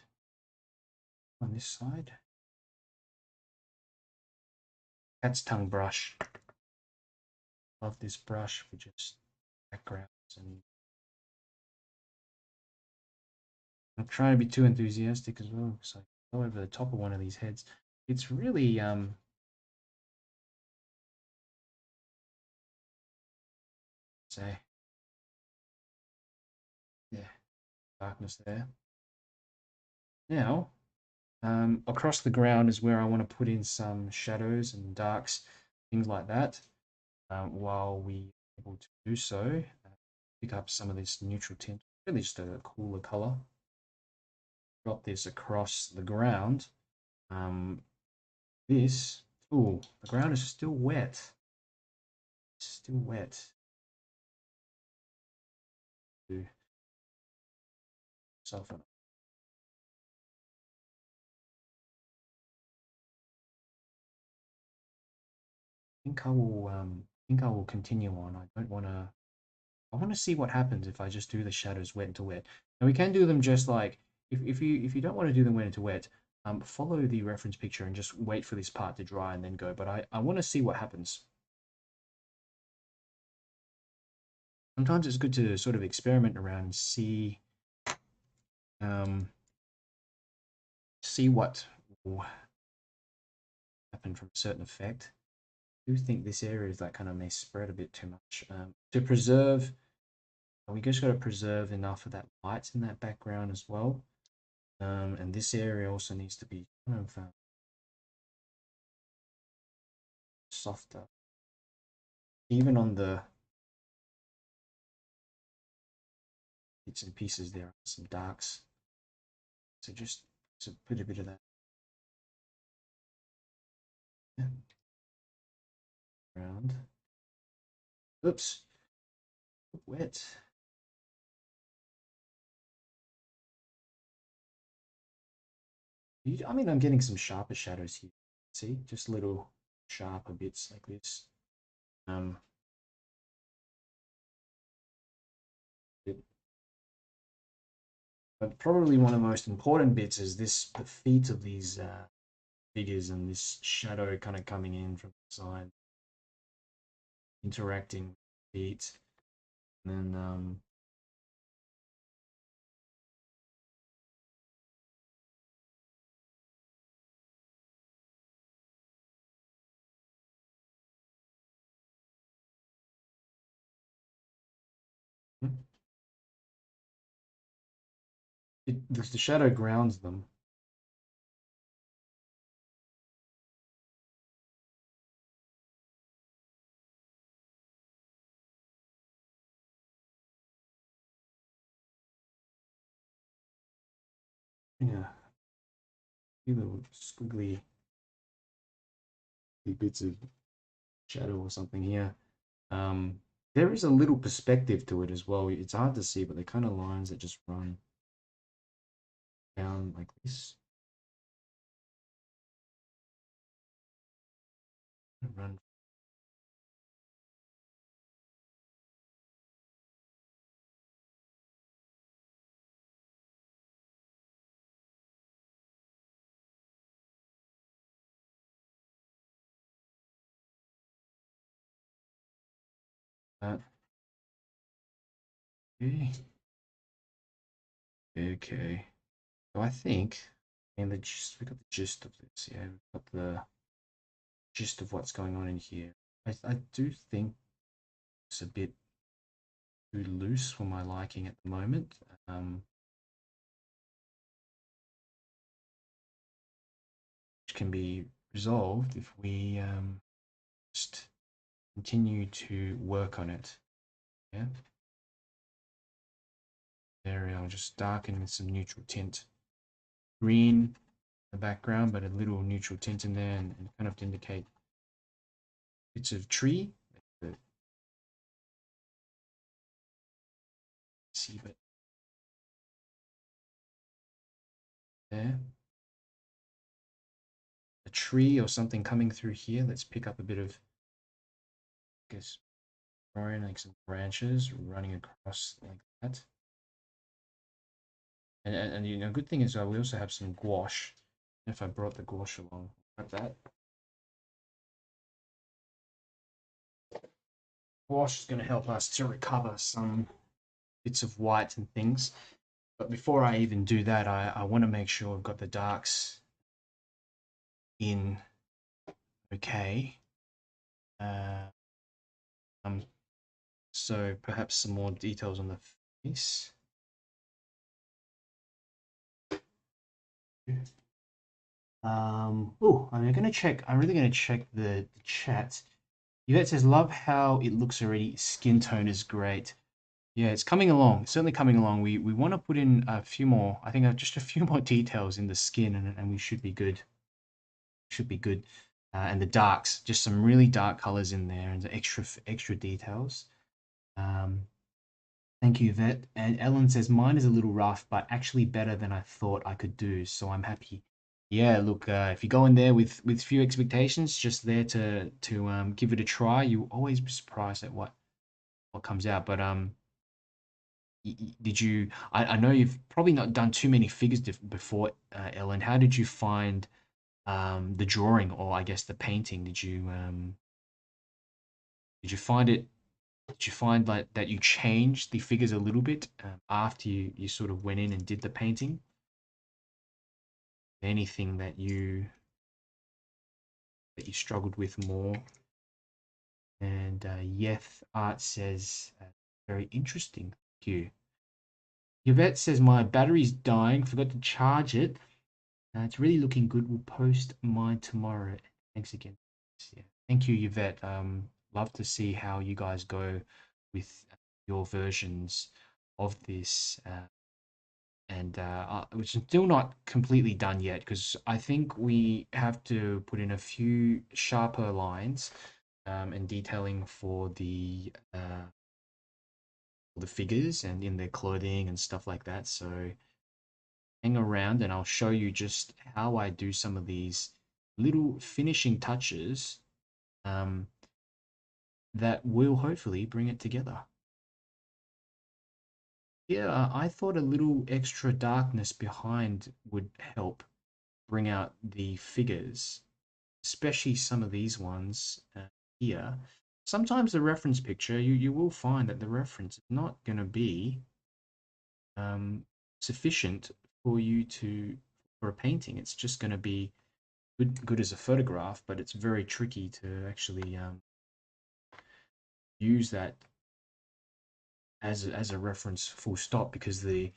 on this side. Cat's tongue brush. Love this brush for just backgrounds, and I'm trying to be too enthusiastic as well, so I go over the top of one of these heads. It's really say, yeah, darkness there. Now, across the ground is where I want to put in some shadows and darks, things like that. While we are able to do so, pick up some of this neutral tint, really just a cooler color. Drop this across the ground. This, oh, the ground is still wet. It's still wet. Soften. Think I will continue on. I don't want to. I want to see what happens if I just do the shadows wet to wet. Now we can do them just like if you don't want to do them wet to wet, follow the reference picture and just wait for this part to dry and then go. But I want to see what happens. Sometimes it's good to sort of experiment around and see what will happen from a certain effect. I do think this area is like kind of may spread a bit too much. To preserve We just got to preserve enough of that light in that background as well. And this area also needs to be kind of softer. Even on the bits and pieces, there are some darks. So just to put a bit of that. Yeah. Around. Oops. Wet. I mean, I'm getting some sharper shadows here. See, just little sharper bits like this. But probably one of the most important bits is this, the feet of these figures and this shadow kind of coming in from the side, interacting with the feet. And then the shadow grounds them. Yeah, few little squiggly bits of shadow or something here. There is a little perspective to it as well. It's hard to see, but they're kind of lines that just run down like this. Run. That. Okay. Okay. So I think, and we got the gist of this. Yeah, we've got the gist of what's going on in here. I do think it's a bit too loose for my liking at the moment. Which can be resolved if we just continue to work on it. Yeah. There, I'll just darken with some neutral tint. Green in the background, but a little neutral tint in there, and kind of to indicate bits of tree. See, but there. A tree or something coming through here. Let's pick up a bit of, I guess, like some branches running across like that. And you know, good thing is we also have some gouache. If I brought the gouache along, like that. Gouache is going to help us to recover some bits of white and things. But before I even do that, I want to make sure I've got the darks in okay. So perhaps some more details on the face. Oh, I'm gonna check. I'm really gonna check the chat. Yvette says, "Love how it looks already. Skin tone is great." Yeah, it's coming along. It's certainly coming along. We want to put in a few more. I think just a few more details in the skin, and we should be good. Should be good. And the darks, just some really dark colors in there, and the extra details. Thank you, Yvette. And Ellen says, "Mine is a little rough, but actually better than I thought I could do. So I'm happy." Yeah, look, if you go in there with few expectations, just there to give it a try, you always be surprised at what comes out. But did you? I know you've probably not done too many figures before, Ellen. How did you find the drawing, or I guess the painting? Did you find it? Did you find like that you changed the figures a little bit after you sort of went in and did the painting? Anything that you struggled with more? And Yeth Art says, very interesting. you. Yvette says, my battery's dying. Forgot to charge it. It's really looking good. We'll post mine tomorrow. Thanks again. Yeah. Thank you, Yvette. Love to see how you guys go with your versions of this. Which is still not completely done yet because I think we have to put in a few sharper lines and detailing for the figures and in their clothing and stuff like that. So hang around and I'll show you just how I do some of these little finishing touches um, that will hopefully bring it together. Yeah, I thought a little extra darkness behind would help bring out the figures, especially some of these ones here. Sometimes the reference picture, you will find that the reference is not going to be um, sufficient for you to for a painting. It's just going to be good as a photograph, but it's very tricky to actually use that as a reference full stop because there's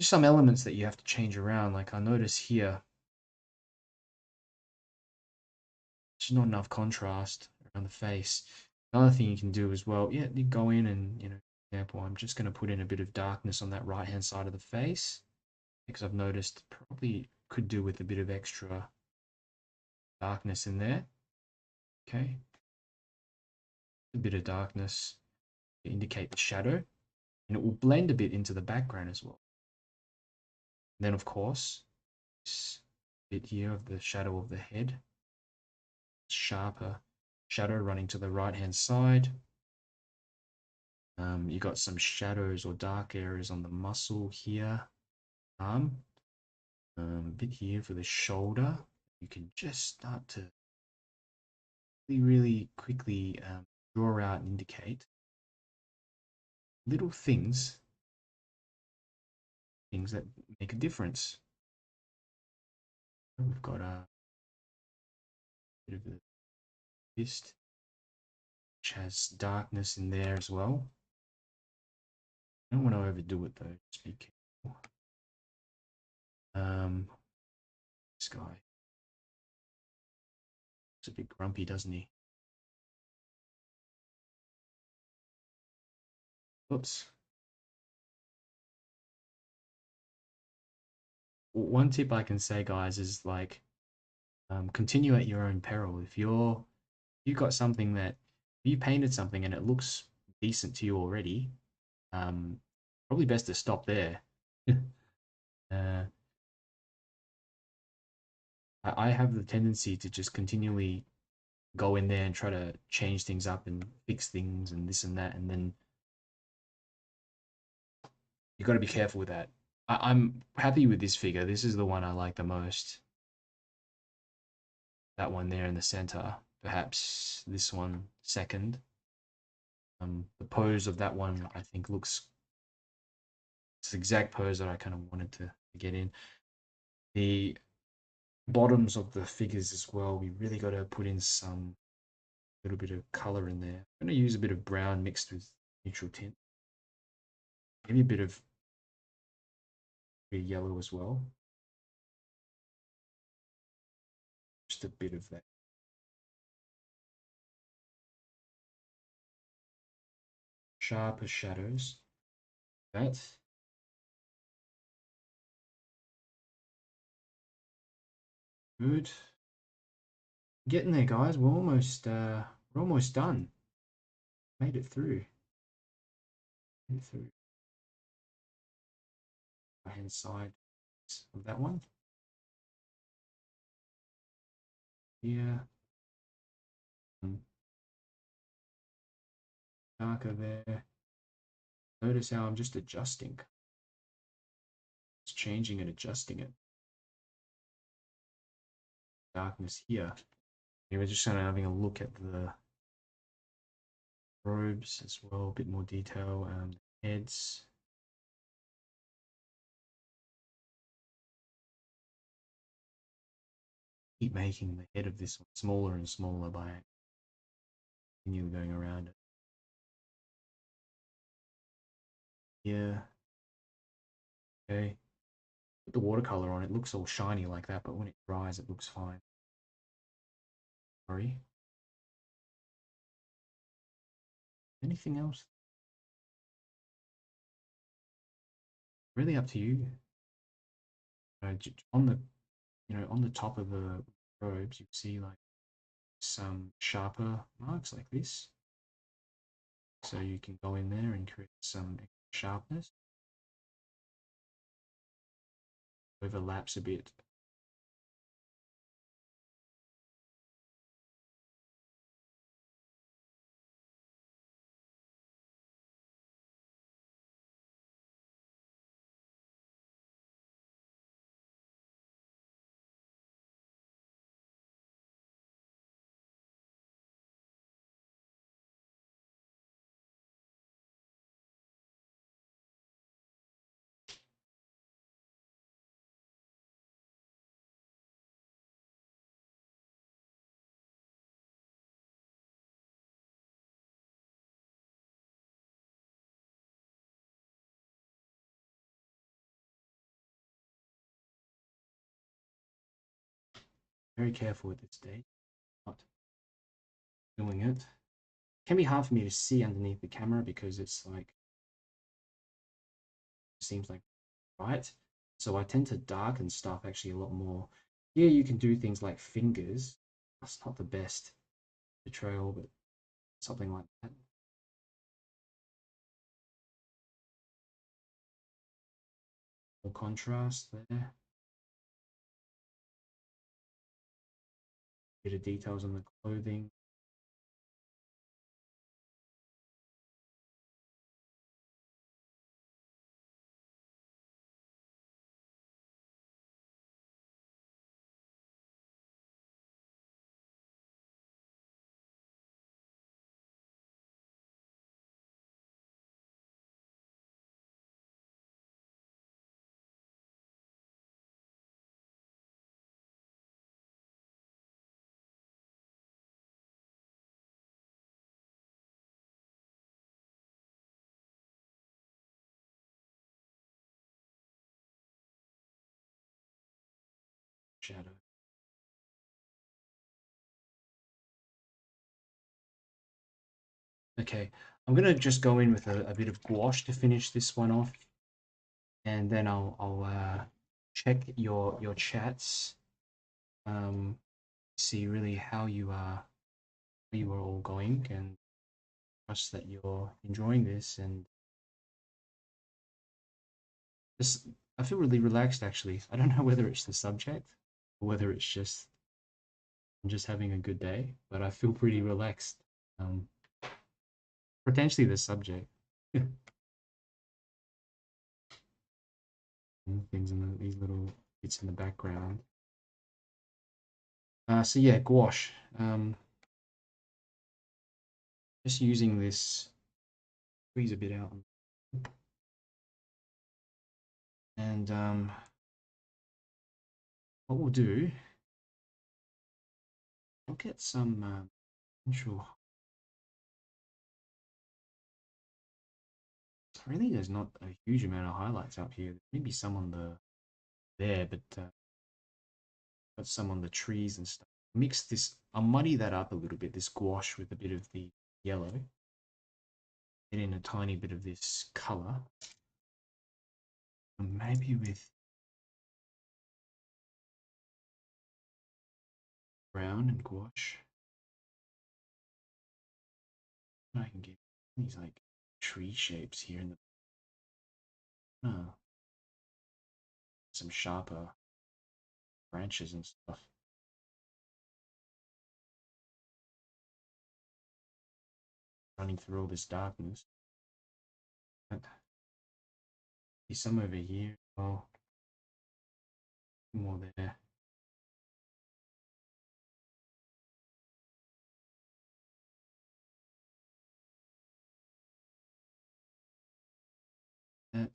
some elements that you have to change around. Like I notice here, there's not enough contrast around the face. Another thing you can do as well, yeah, you go in and, for example, I'm just going to put in a bit of darkness on that right-hand side of the face because I've noticed probably could do with a bit of extra darkness in there. Okay. A bit of darkness to indicate the shadow, and it will blend a bit into the background as well. And then, of course, this bit here of the shadow of the head, sharper shadow running to the right-hand side. You got some shadows or dark areas on the muscle here, arm, a bit here for the shoulder. You can just start to really quickly draw out and indicate little things that make a difference. We've got a bit of a fist, which has darkness in there as well. I don't want to overdo it though, just be careful. This guy looks a bit grumpy, doesn't he? Oops. One tip I can say, guys, is like continue at your own peril. If you've got something that you painted something and it looks decent to you already, probably best to stop there. uh, I have the tendency to just continually go in there and try to change things up and fix things and this and that, and then you got to be careful with that. I'm happy with this figure. This is the one I like the most. That one there in the center. Perhaps this one second. The pose of that one, I think, looks... It's the exact pose that I kind of wanted to get in. The bottoms of the figures as well, we really got to put in some little bit of color in there. I'm going to use a bit of brown mixed with neutral tint. Maybe a bit of yellow as well. Just a bit of that. Sharper shadows. That. Good. Getting there, guys. We're almost done. Made it through. Made it through. Right hand side of that one. Yeah. Darker there. Notice how I'm just adjusting. It's changing and adjusting it. Darkness here. We're just kind of having a look at the robes as well, a bit more detail. Heads. Keep making the head of this one smaller and smaller by continually going around it. Yeah. Okay. Put the watercolor on, it looks all shiny like that, but when it dries, it looks fine. Sorry. Anything else? Really up to you. On the on the top of the robes, you see like some sharper marks like this. So you can go in there and create some sharpness. Overlaps a bit. Very careful with this stage. Not doing it. It can be hard for me to see underneath the camera because it's like seems like bright. So I tend to darken stuff actually a lot more. Yeah, you can do things like fingers. That's not the best portrayal, but something like that. More contrast there. Bit of details on the clothing. Shadow. Okay, I'm gonna just go in with a bit of gouache to finish this one off, and then I'll check your chats, see really how you are all going, and trust that you're enjoying this. And this, I feel really relaxed actually. I don't know whether it's the subject or whether it's just I'm just having a good day, but I feel pretty relaxed. Um, Potentially the subject. Things in these little bits in the background. So yeah, gouache. Just using this, squeeze a bit out, and what we'll do, I'll get some potential. Really, there's not a huge amount of highlights up here. Maybe some on the there, but got some on the trees and stuff. Mix this. I'll muddy that up a little bit. This gouache with a bit of the yellow. Get in a tiny bit of this color. And maybe with brown and gouache. I can get these like tree shapes here in the some sharper branches and stuff. Running through all this darkness. But see some over here. Oh, more there. That.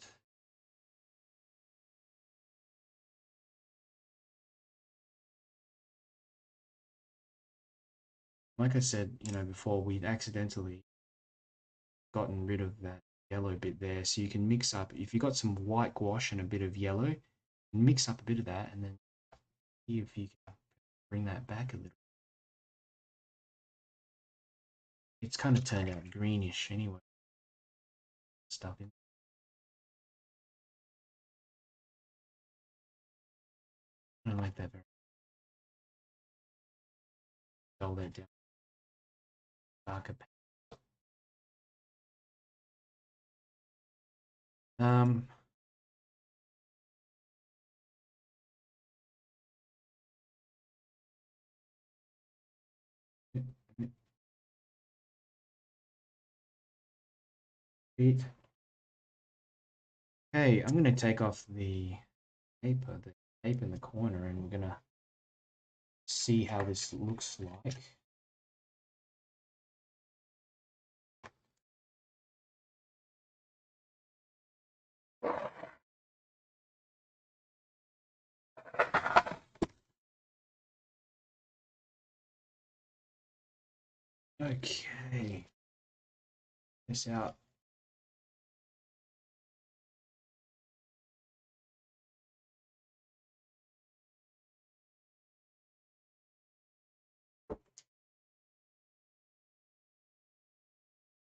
Like I said, before, we'd accidentally gotten rid of that yellow bit there. So you can mix up, if you've got some white gouache and a bit of yellow, mix up a bit of that, and then see if you can bring that back a little. It's kind of turned out greenish anyway. Stuff in. I don't like that very. Dull that down. Darker. Um. Bit. Okay, I'm gonna take off the tape in the corner, and we're gonna see how this looks like. Okay, this out.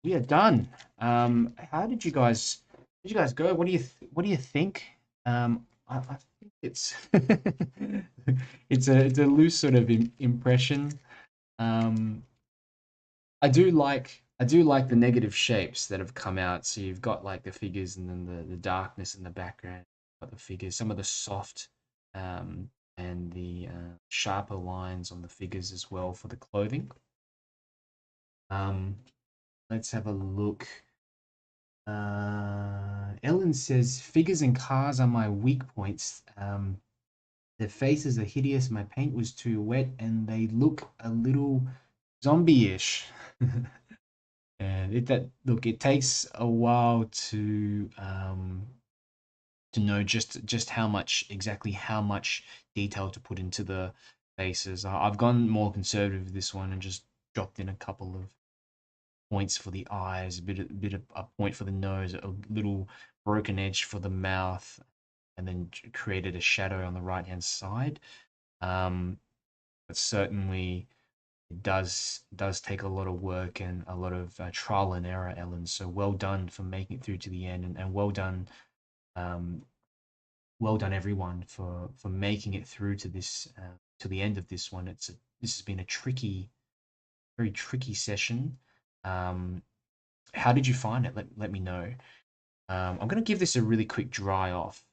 We are done. How did you guys go? What do you think? I think it's it's a loose sort of impression. Um, I do like the negative shapes that have come out. So you've got like the figures and then the darkness in the background. Got the figures, some of the soft and the sharper lines on the figures as well for the clothing. Um, let's have a look. Ellen says figures and cars are my weak points. Their faces are hideous. My paint was too wet, and they look a little zombie-ish. And it takes a while to know just how much exactly how much detail to put into the faces. I've gone more conservative with this one and just dropped in a couple of points for the eyes, a bit of a point for the nose, a little broken edge for the mouth, and then created a shadow on the right hand side. But certainly it does take a lot of work and a lot of trial and error, Ellen. So well done for making it through to the end, and um, well done everyone for making it through to the end of this one. This has been a very tricky session. Um, how did you find it? Let me know. I'm going to give this a really quick dry off.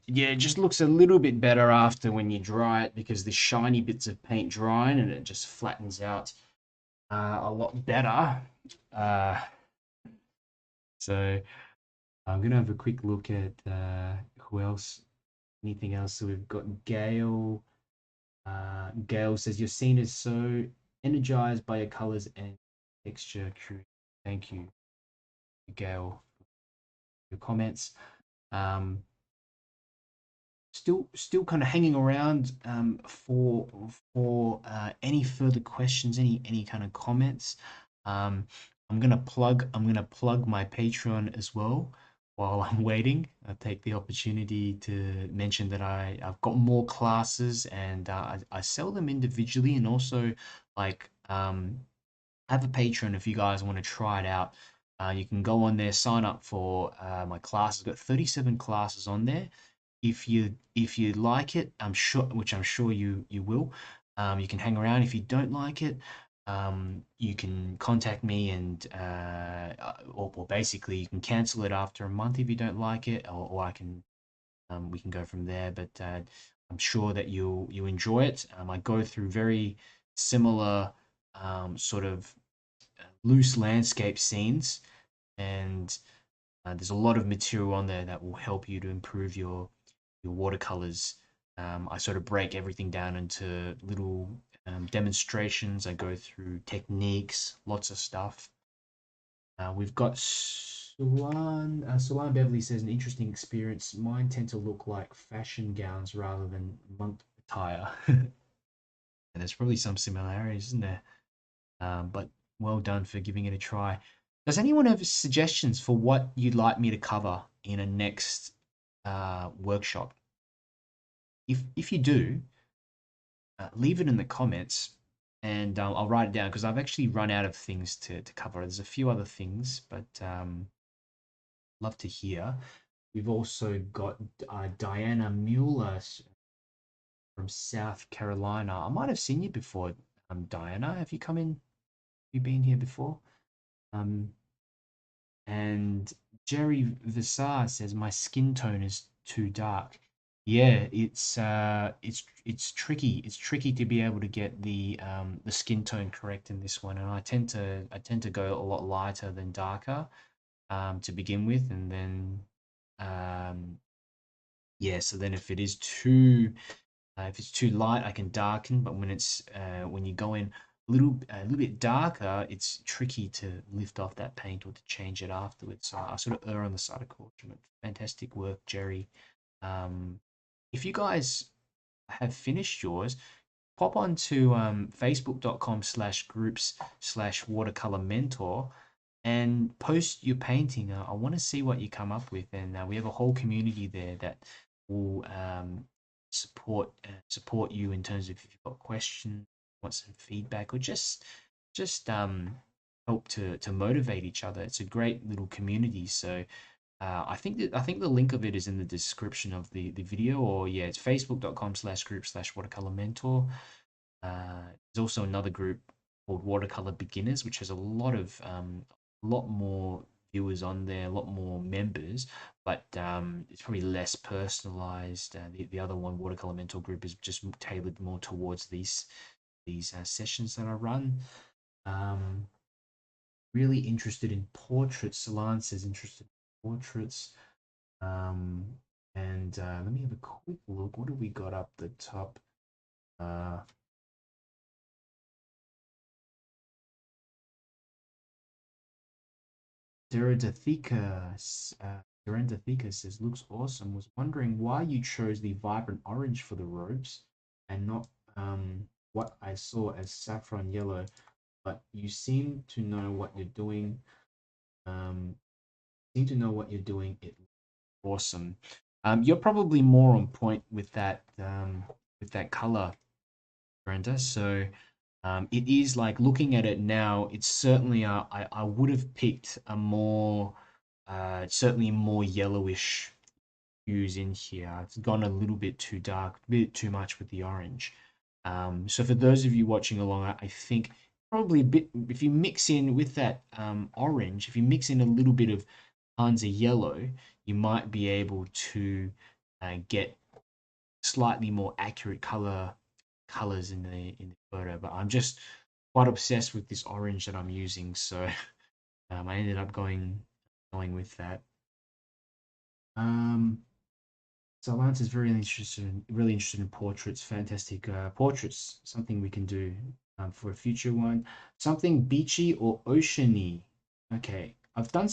Yeah, it just looks a little bit better after when you dry it because the shiny bits of paint drying and it just flattens out a lot better. Uh, so I'm gonna have a quick look at who else, anything else. So we've got Gail. Gail says your scene is so energized by your colors and texture. Thank you, Gail, for your comments. Um, still kind of hanging around for any further questions, any kind of comments. I'm gonna plug my Patreon as well while I'm waiting. I take the opportunity to mention that I've got more classes and I sell them individually and also like have a Patreon if you guys want to try it out. You can go on there, sign up for my classes. I've got 37 classes on there. If you like it, I'm sure, which I'm sure you will, you can hang around. If you don't like it, you can contact me and or basically you can cancel it after a month if you don't like it, or I can we can go from there. But I'm sure that you'll enjoy it. I go through very similar sort of loose landscape scenes, and there's a lot of material on there that will help you to improve your watercolors. I sort of break everything down into little demonstrations. I go through techniques, lots of stuff. We've got Solan Beverly says an interesting experience. Mine tend to look like fashion gowns rather than monk attire. And there's probably some similarities, isn't there? But well done for giving it a try. Does anyone have suggestions for what you'd like me to cover in a next workshop? If you do, leave it in the comments, and I'll write it down because I've actually run out of things to cover. There's a few other things, but love to hear. We've also got Diana Mueller from South Carolina. I might have seen you before, Diana. Have you come in? Have you been here before? Um, and Jerry Visar says my skin tone is too dark. Yeah, it's tricky. It's tricky to be able to get the skin tone correct in this one, and I tend to go a lot lighter than darker to begin with, and then um, yeah. So then if it's too light, I can darken. But when you go in a little bit darker, it's tricky to lift off that paint or to change it afterwards. So I sort of err on the side of caution. Fantastic work, Jerry. If you guys have finished yours, pop onto facebook.com/groups/watercolor mentor and post your painting. I want to see what you come up with, and we have a whole community there that will support you in terms of if you've got questions, want some feedback, or just help to motivate each other. It's a great little community. So I think the link of it is in the description of the video, or yeah, it's facebook.com/group/watercolor mentor. There's also another group called Watercolor Beginners, which has a lot more viewers on there, a lot more members, but it's probably less personalized. The other one, Watercolor Mentor group, is just tailored more towards these sessions that I run. Um, really interested in portraits. Solan says interested in portraits. Um, and let me have a quick look. What do we got up the top? Uh, 𝗪𝗘𝗕𝗦𝗧𝗘 says, looks awesome. Was wondering why you chose the vibrant orange for the robes and not what I saw as saffron yellow, but you seem to know what you're doing. Um, seem to know what you're doing. It awesome. You're probably more on point with that color, Brenda. So it is like looking at it now. It's certainly I would have picked a more certainly more yellowish hues in here. It's gone a little bit too dark, a bit too much with the orange. So for those of you watching along, I think probably a bit if you mix in with that orange, if you mix in a little bit of Hansa yellow, you might be able to get slightly more accurate colors in the photo. But I'm just quite obsessed with this orange that I'm using, so I ended up going with that. Um, so Lance is really interested in portraits. Fantastic portraits. Something we can do for a future one. Something beachy or oceany. Okay, I've done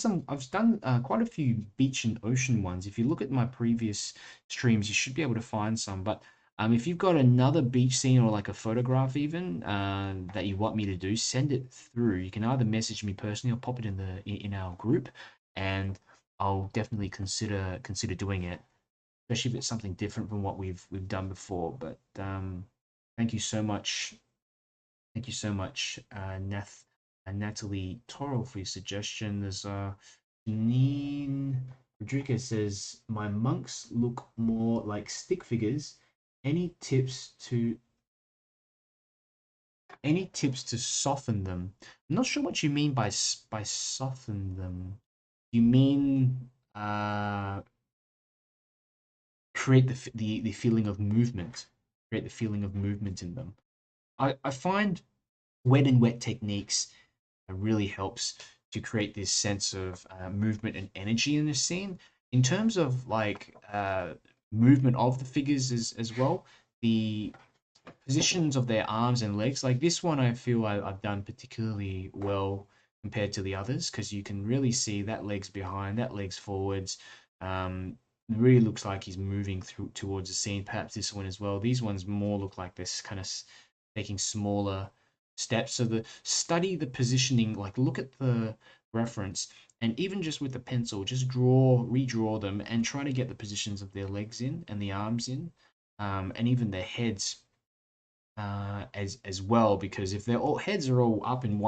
quite a few beach and ocean ones. If you look at my previous streams, you should be able to find some. But if you've got another beach scene or like a photograph even that you want me to do, send it through. You can either message me personally or pop it in our group, and I'll definitely consider doing it, especially if it's something different from what we've done before. But thank you so much, Nath and Natalie Torrell for your suggestion. There's Janine Rodriguez says, my monks look more like stick figures. Any tips to soften them? I'm not sure what you mean by soften them. You mean create the feeling of movement, create the feeling of movement in them. I find wet techniques really helps to create this sense of movement and energy in the scene. In terms of like movement of the figures as well, the positions of their arms and legs, like this one, I feel I've done particularly well compared to the others because you can really see that leg's behind, that leg's forwards. It really looks like he's moving through towards the scene. Perhaps this one as well. These ones more look like they're kind of taking smaller steps. So study the positioning, like look at the reference, and even just with the pencil, just redraw them, and try to get the positions of their legs in and the arms in, and even their heads as well. Because if their all heads are all up in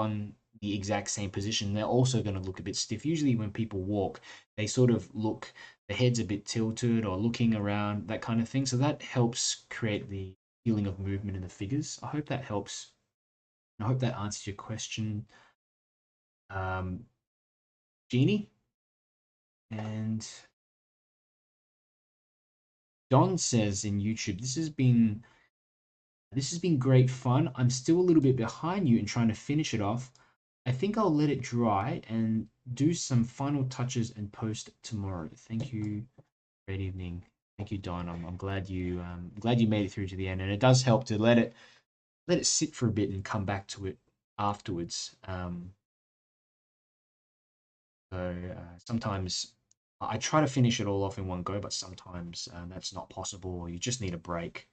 the exact same position, they're also going to look a bit stiff. Usually, when people walk, they sort of look the head's a bit tilted or looking around, that kind of thing. So that helps create the feeling of movement in the figures. I hope that helps. I hope that answers your question, um, Jeannie. And Don says in YouTube, this has been great fun. I'm still a little bit behind you in trying to finish it off. I think I'll let it dry and do some final touches and post tomorrow. Thank you. Great evening. Thank you, Don. I'm glad you made it through to the end, and it does help to let it sit for a bit and come back to it afterwards. Sometimes I try to finish it all off in one go, but sometimes that's not possible, or you just need a break.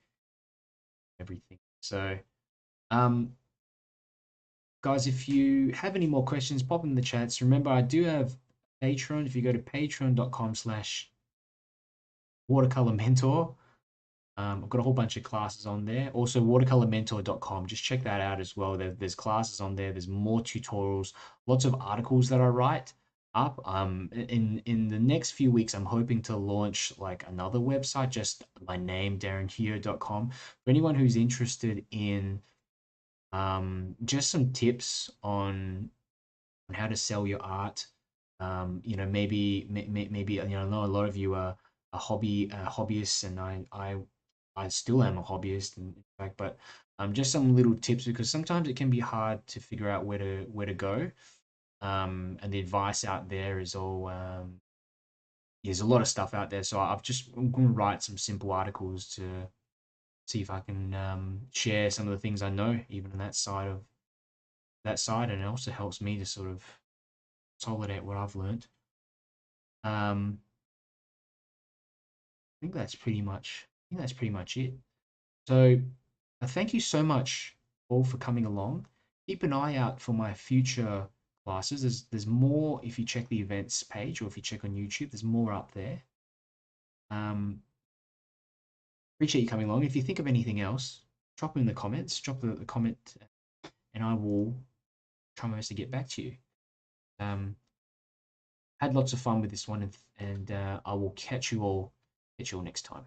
Everything. So, um, guys, if you have any more questions, pop them in the chats. Remember, I do have Patreon. If you go to patreon.com/watercolor mentor, I've got a whole bunch of classes on there. Also, watercolormentor.com. Just check that out as well. There's classes on there. There's more tutorials, lots of articles that I write up. In the next few weeks, I'm hoping to launch like another website, just my name, darrenhere.com. For anyone who's interested in just some tips on how to sell your art. Maybe I know a lot of you are hobbyists, and I still am a hobbyist, in fact. But just some little tips, because sometimes it can be hard to figure out where to go. And the advice out there is all there's a lot of stuff out there. So I'm going to write some simple articles to see if I can share some of the things I know, even on that side, and it also helps me to sort of consolidate what I've learned. I think that's pretty much. I think that's pretty much it. So, thank you so much all for coming along. Keep an eye out for my future classes. There's more if you check the events page, or if you check on YouTube. There's more up there. Appreciate you coming along. If you think of anything else, drop them in the comments. Drop the comment, and I will try my best to get back to you. Had lots of fun with this one, and I will catch you all next time.